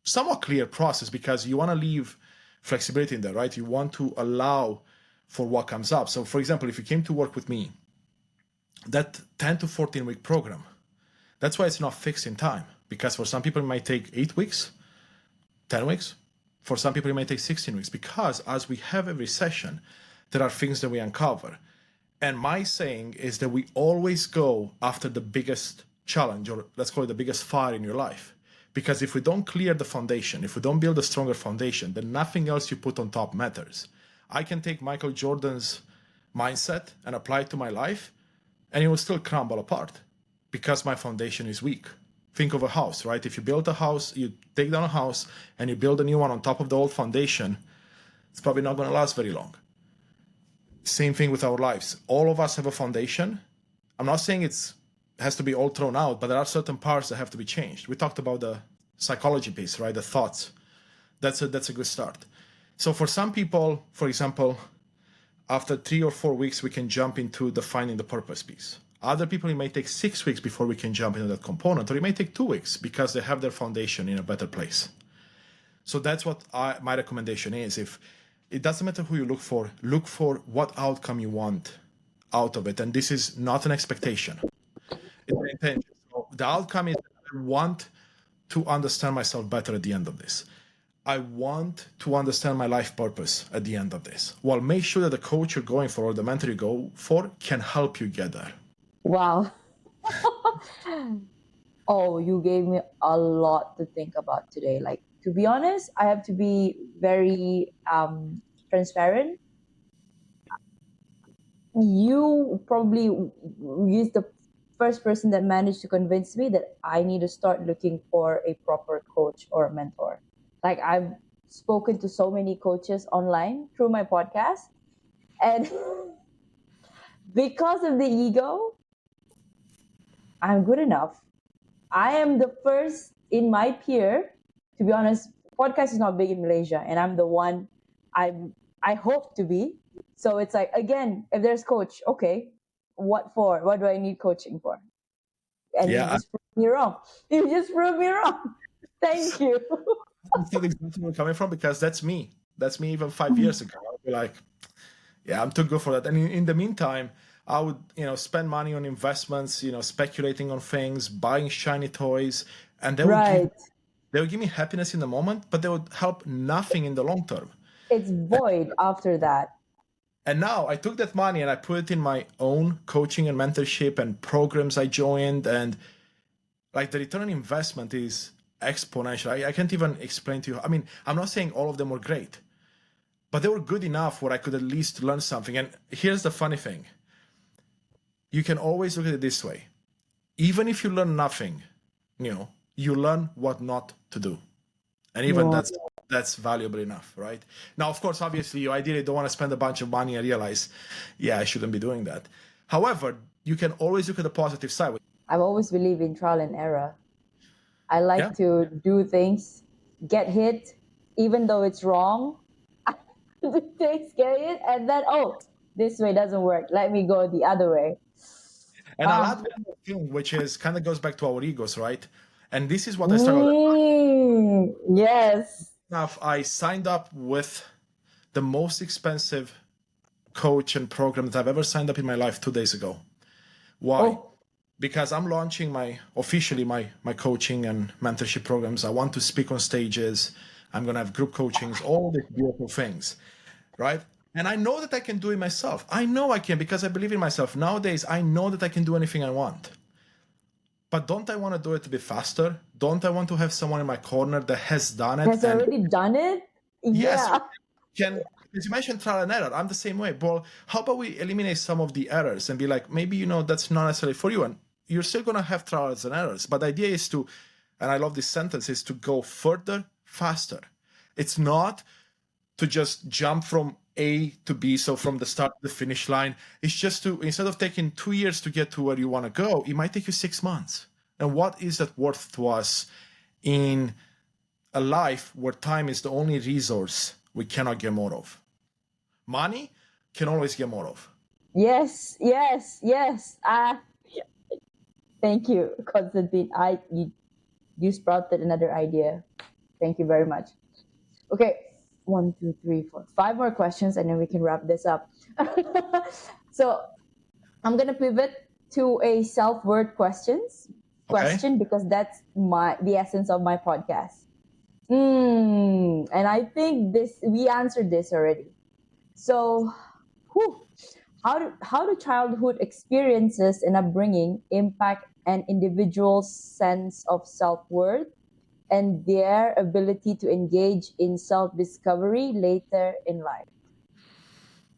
somewhat clear process, because you want to leave flexibility in there, right? You want to allow for what comes up. So for example, if you came to work with me, that 10 to 14 week program, that's why it's not fixed in time, because for some people it might take 8 weeks, 10 weeks. For some people it might take 16 weeks, because as we have every session, there are things that we uncover. And my saying is that we always go after the biggest challenge, or let's call it the biggest fire in your life. Because if we don't clear the foundation, if we don't build a stronger foundation, then nothing else you put on top matters. I can take Michael Jordan's mindset and apply it to my life, and it will still crumble apart because my foundation is weak. Think of a house, right? If you build a house, you take down a house and you build a new one on top of the old foundation, it's probably not going to last very long. Same thing with our lives. All of us have a foundation. I'm not saying it has to be all thrown out, but there are certain parts that have to be changed. We talked about the psychology piece, right? The thoughts. That's a good start. So for some people, for example, after 3 or 4 weeks, we can jump into the finding the purpose piece. Other people, it may take 6 weeks before we can jump into that component, or it may take 2 weeks because they have their foundation in a better place. So that's what my recommendation is. If it doesn't matter who you look for what outcome you want out of it. And this is not an expectation. It's an intention. So the outcome is I want to understand myself better at the end of this. I want to understand my life purpose at the end of this. Well, make sure that the coach you're going for or the mentor you go for can help you get there.
Wow. Oh, you gave me a lot to think about today. Like, to be honest, I have to be very transparent. You probably used the first person that managed to convince me that I need to start looking for a proper coach or a mentor. Like, I've spoken to so many coaches online through my podcast, and because of the ego, I'm good enough. I am the first in my peer. To be honest, podcast is not big in Malaysia, and I'm the one I hope to be. So it's like, again, if there's coach, okay, what for? What do I need coaching for? And you just proved me wrong. You just proved me wrong. Thank you.
I feel exactly where you're coming from, because that's me. That's me even 5 years ago. I'd be like, yeah, I'm too good for that. And in the meantime, I would, spend money on investments, speculating on things, buying shiny toys, and they would give me happiness in the moment, but they would help nothing in the long term.
It's void after that.
And now I took that money and I put it in my own coaching and mentorship and programs I joined, and like the return on investment is exponential. I can't even explain to you. I mean, I'm not saying all of them were great, but they were good enough where I could at least learn something. And here's the funny thing. You can always look at it this way. Even if you learn nothing, you learn what not to do. And even that's valuable enough, right? Now, of course, obviously, you ideally don't want to spend a bunch of money and realize, yeah, I shouldn't be doing that. However, you can always look at the positive side.
I've always believed in trial and error. I like to do things, get hit, even though it's wrong. Do things, get it, and then, this way doesn't work. Let me go the other way.
And I love one thing, which is kind of goes back to our egos, right? And this is what I started.
Yes.
I signed up with the most expensive coach and program that I've ever signed up in my life 2 days ago. Why? Because I'm launching officially my coaching and mentorship programs. I want to speak on stages. I'm going to have group coachings, all these beautiful things, right? And I know that I can do it myself. I know I can, because I believe in myself. Nowadays, I know that I can do anything I want. But don't I want to do it a bit faster? Don't I want to have someone in my corner that has done it?
Has already done it?
Yes. As you mentioned trial and error, I'm the same way. Well, how about we eliminate some of the errors and be like, maybe, that's not necessarily for you. And you're still going to have trials and errors. But the idea is to, and I love this sentence, is to go further, faster. It's not to just jump from A to B, so from the start to the finish line. It's just to, instead of taking 2 years to get to where you want to go, it might take you 6 months. And what is that worth to us in a life where time is the only resource we cannot get more of? Money can always get more of.
Yes. Thank you, Constantin. You sprouted another idea. Thank you very much. Okay, One, two, three, four, five more questions, and then we can wrap this up. So I'm gonna pivot to a self-worth
Okay.
question because that's the essence of my podcast. And I think this we answered this already. So, whew, how do childhood experiences and upbringing impact an individual's sense of self-worth and their ability to engage in self-discovery later in life?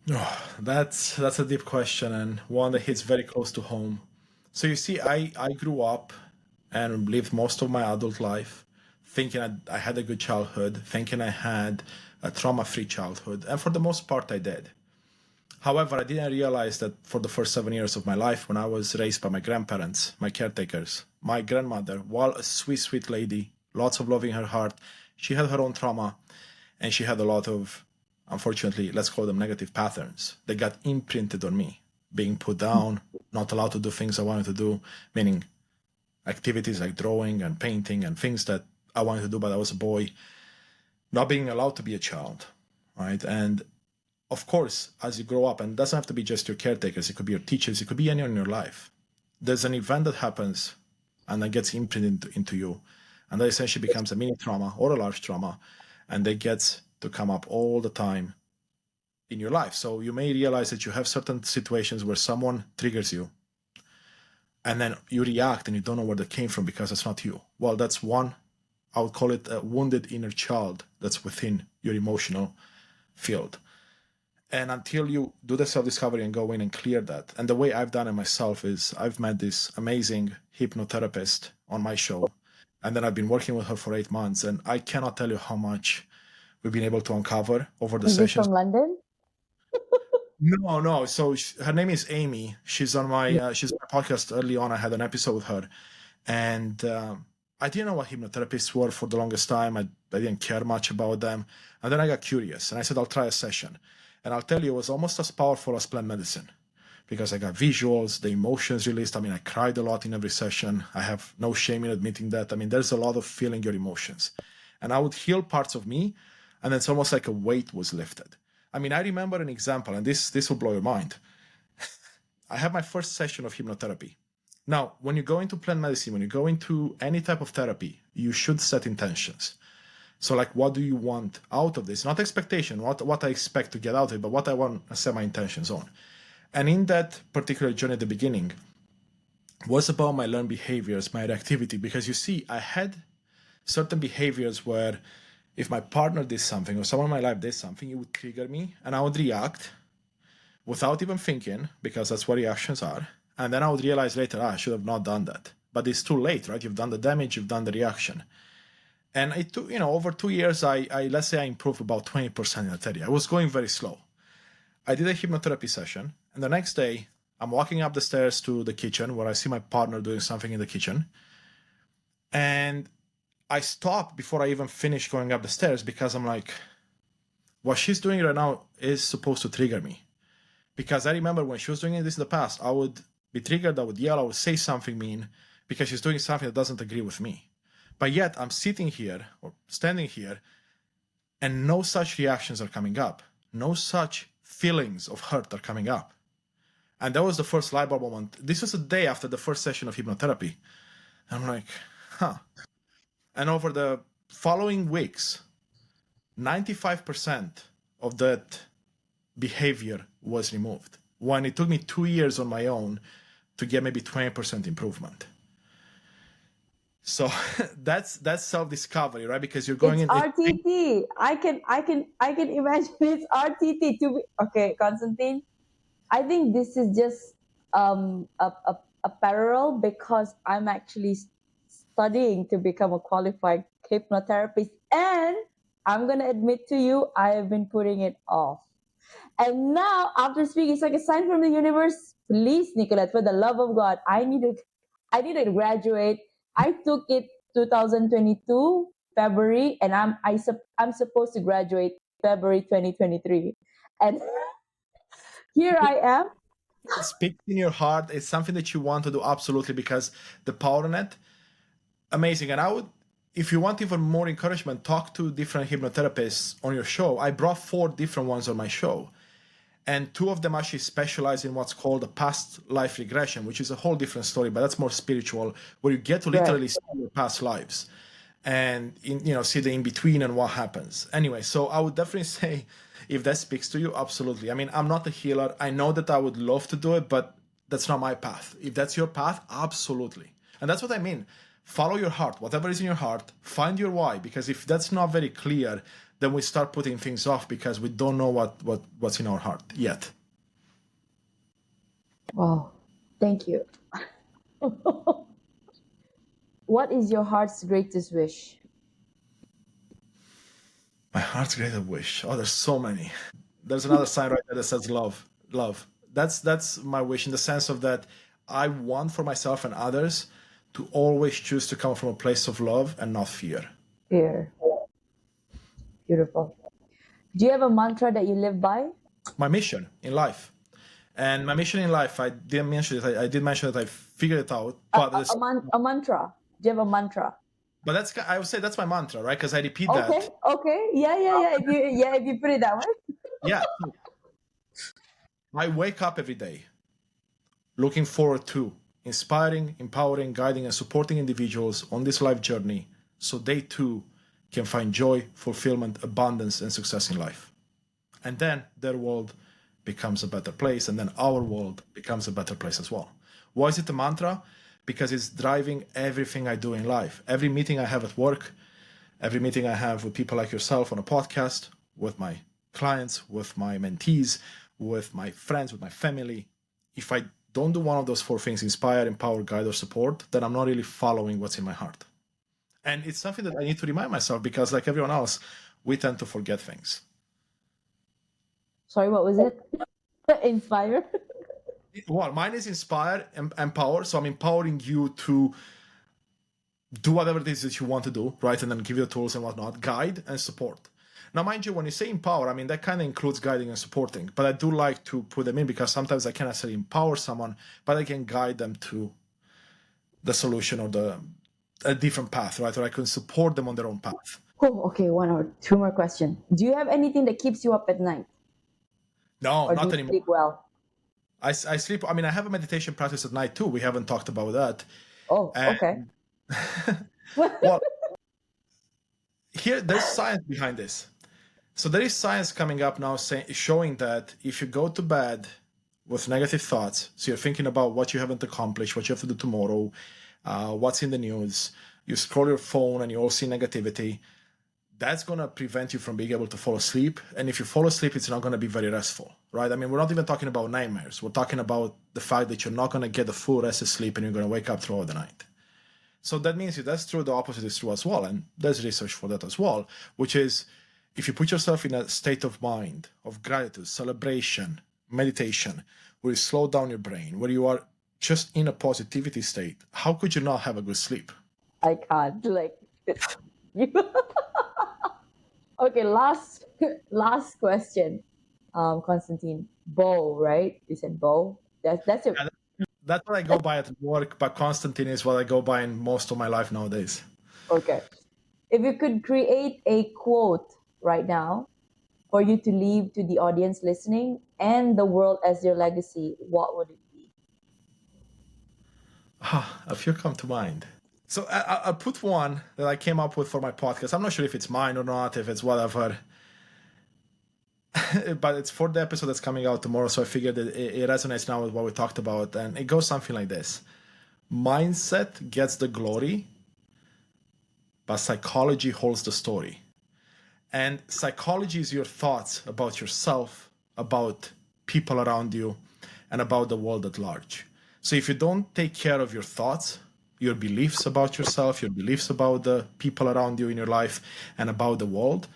Oh, that's a deep question and one that hits very close to home. So you see, I grew up and lived most of my adult life thinking I had a good childhood, thinking I had a trauma-free childhood, and for the most part I did. However, I didn't realize that for the first 7 years of my life, when I was raised by my grandparents, my caretakers, my grandmother, while a sweet, sweet lady, lots of love in her heart, she had her own trauma and she had a lot of, unfortunately, let's call them negative patterns that got imprinted on me, being put down, not allowed to do things I wanted to do, meaning activities like drawing and painting and things that I wanted to do, but I was a boy, not being allowed to be a child, right? And of course, as you grow up, and it doesn't have to be just your caretakers, it could be your teachers, it could be anyone in your life. There's an event that happens and that gets imprinted into you, and that essentially becomes a mini trauma or a large trauma, and that gets to come up all the time in your life. So you may realize that you have certain situations where someone triggers you, and then you react and you don't know where that came from because it's not you. Well, that's one, I would call it a wounded inner child that's within your emotional field. And until you do the self-discovery and go in and clear that, and the way I've done it myself is I've met this amazing hypnotherapist on my show, and then I've been working with her for 8 months, and I cannot tell you how much we've been able to uncover over the
Is this
sessions.
from London?
No, no. So her name is Amy.
Yeah.
She's on my podcast early on. I had an episode with her, and I didn't know what hypnotherapists were for the longest time. I didn't care much about them, and then I got curious, and I said I'll try a session, and I'll tell you, it was almost as powerful as plant medicine, because I got visuals, the emotions released. I mean, I cried a lot in every session. I have no shame in admitting that. I mean, there's a lot of feeling your emotions, and I would heal parts of me, and it's almost like a weight was lifted. I mean, I remember an example, and this will blow your mind. I had my first session of hypnotherapy. Now, when you go into plant medicine, when you go into any type of therapy, you should set intentions. So, like, what do you want out of this? Not expectation, what I expect to get out of it, but what I want to set my intentions on. And in that particular journey at the beginning was about my learned behaviors, my reactivity, because you see, I had certain behaviors where if my partner did something or someone in my life did something, it would trigger me and I would react without even thinking, because that's what reactions are. And then I would realize later, I should have not done that. But it's too late, right? You've done the damage, you've done the reaction. And it took, over 2 years, I let's say I improved about 20% in that area. I was going very slow. I did a hypnotherapy session, and the next day, I'm walking up the stairs to the kitchen where I see my partner doing something in the kitchen. And I stop before I even finish going up the stairs because I'm like, what she's doing right now is supposed to trigger me. Because I remember when she was doing this in the past, I would be triggered, I would yell, I would say something mean because she's doing something that doesn't agree with me. But yet I'm sitting here or standing here and no such reactions are coming up. No such feelings of hurt are coming up. And that was the first light bulb moment. This was a day after the first session of hypnotherapy. I'm like, huh. And over the following weeks, 95% of that behavior was removed. When it took me 2 years on my own to get maybe 20% improvement. So that's self-discovery, right? Because you're going
It's
in.
RTT. I can imagine it's RTT to be okay, Constantine. I think this is just a parallel because I'm actually studying to become a qualified hypnotherapist, and I'm gonna admit to you, I have been putting it off. And now, after speaking, it's like a sign from the universe. Please, Nicolette, for the love of God, I need to graduate. I took it 2022 February, and I'm supposed to graduate February 2023, and here I am.
Speak in your heart. It's something that you want to do absolutely because the power in it, amazing. And if you want even more encouragement, talk to different hypnotherapists on your show. I brought 4 different ones on my show. And 2 of them actually specialize in what's called a past life regression, which is a whole different story, but that's more spiritual, where you get to literally see your past lives and see the in-between and what happens. Anyway, so I would definitely say, if that speaks to you, absolutely. I mean, I'm not a healer. I know that I would love to do it, but that's not my path. If that's your path, absolutely. And that's what I mean. Follow your heart, whatever is in your heart, find your why, because if that's not very clear, then we start putting things off because we don't know what's in our heart yet.
Wow, thank you. What is your heart's greatest wish?
My heart's greatest wish. Oh, there's so many. There's another sign right there that says love. Love. That's my wish, in the sense of that I want for myself and others to always choose to come from a place of love and not fear.
Fear. Beautiful. Do you have a mantra that you live by?
My mission in life. And my mission in life, I didn't mention it. I did mention that I figured it out. But
A mantra. Do you have a mantra?
But I would say that's my mantra, right? Because I repeat that.
Okay. Yeah. If you put it that way.
Yeah. I wake up every day looking forward to inspiring, empowering, guiding, and supporting individuals on this life journey so they too can find joy, fulfillment, abundance, and success in life. And then their world becomes a better place, and then our world becomes a better place as well. Why is it a mantra? Because it's driving everything I do in life. Every meeting I have at work, every meeting I have with people like yourself on a podcast, with my clients, with my mentees, with my friends, with my family. If I don't do one of those 4 things, inspire, empower, guide, or support, then I'm not really following what's in my heart. And it's something that I need to remind myself, because like everyone else, we tend to forget things.
Sorry, what was it? Inspire?
Well, mine is inspire and empower. So I'm empowering you to do whatever it is that you want to do, right? And then give you the tools and whatnot, guide and support. Now, mind you, when you say empower, I mean, that kind of includes guiding and supporting, but I do like to put them in because sometimes I can't necessarily empower someone, but I can guide them to the solution or a different path, right? Or I can support them on their own path.
Oh, okay. 1 or 2 more questions. Do you have anything that keeps you up at night?
No,
or
not
do you
anymore.
Sleep well?
I sleep. I mean, I have a meditation practice at night too. We haven't talked about that.
Oh, okay.
Well, there's science behind this. So there is science coming up now showing that if you go to bed with negative thoughts, so you're thinking about what you haven't accomplished, what you have to do tomorrow, what's in the news, you scroll your phone and you all see negativity, that's going to prevent you from being able to fall asleep. And if you fall asleep, it's not going to be very restful, right? I mean, we're not even talking about nightmares. We're talking about the fact that you're not going to get the full rest of sleep and you're going to wake up throughout the night. So that means if that's true, the opposite is true as well. And there's research for that as well, which is if you put yourself in a state of mind, of gratitude, celebration, meditation, where you slow down your brain, where you are just in a positivity state, how could you not have a good sleep?
I can't. Okay, last question, Constantine. Bo, right? You said Bo. That's it.
That's what I go by at work, but Constantine is what I go by in most of my life nowadays.
Okay. If you could create a quote right now for you to leave to the audience listening and the world as your legacy, what would it be?
A few come to mind. So I'll put one that I came up with for my podcast. I'm not sure if it's mine or not, if it's whatever. But it's for the episode that's coming out tomorrow, so I figured that it resonates now with what we talked about. And it goes something like this. Mindset gets the glory, but psychology holds the story. And psychology is your thoughts about yourself, about people around you, and about the world at large. So if you don't take care of your thoughts, your beliefs about yourself, your beliefs about the people around you in your life, and about the world,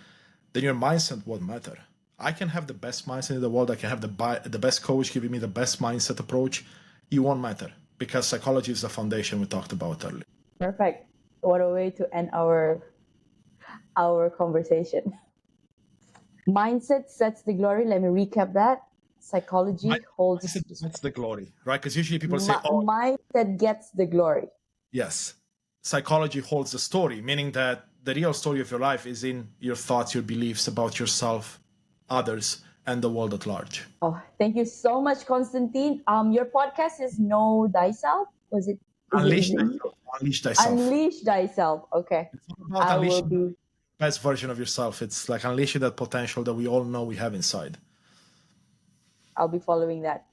then your mindset won't matter. I can have the best mindset in the world. I can have the best coach giving me the best mindset approach. It won't matter because psychology is the foundation we talked about earlier.
Perfect. What a way to end our conversation. Mindset sets the glory. Let me recap that. Psychology holds.
That's the glory, right? Because usually people say, "Oh,
mindset gets the glory."
Yes. psychology holds the story, meaning that the real story of your life is in your thoughts, your beliefs about yourself, others, and the world at large.
Oh, thank you so much, Constantine. Your podcast is Know Thyself. Was it? Is
Unleash
it
thyself. Unleash thyself.
Unleash Thyself? Okay,
It's not about
I will
unleashing the
be.
best version of yourself. It's like unleashing that potential that we all know we have inside.
I'll be following that.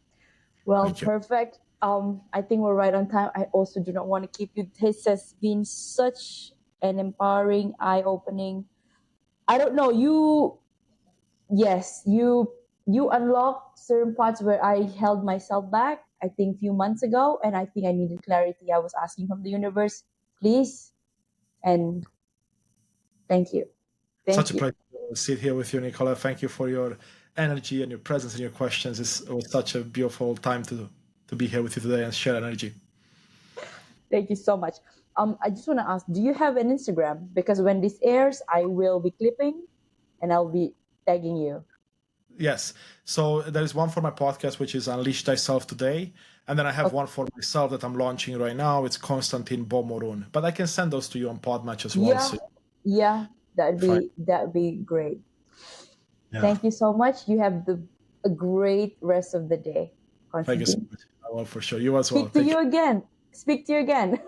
Well,
Thank you.
perfect. I think we're right on time. I also do not want to keep you. This has been such an empowering, eye-opening. I don't know. Yes, you unlock certain parts where I held myself back. I think few months ago, and I think I needed clarity. I was asking from the universe, please, and thank you,
Such
thank
a
you.
pleasure to sit here with you, Nicola. Thank you for your energy and your presence and your questions. It was such a beautiful time to be here with you today and share energy.
Thank you so much. I just want to ask, do you have an Instagram? Because when this airs, I will be clipping and I'll be tagging you.
Yes. So there's one for my podcast, which is Unleash Thyself Today. And then I have one for myself that I'm launching right now. It's Constantin Morun. But I can send those to you on Podmatch as well.
Yeah,
So
yeah,
fine.
that'd be great.
Yeah.
Thank you so much. You have a great rest of the day,
Thank you so
Constantine.
much. I will for sure. You as well.
Speak to you again. Speak to you again.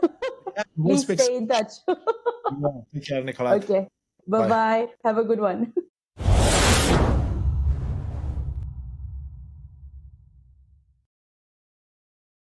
Yeah, we'll
Please
speak
stay in touch.
soon. Take care, Nicola.
Okay. Bye
Bye.
bye. Have a good one.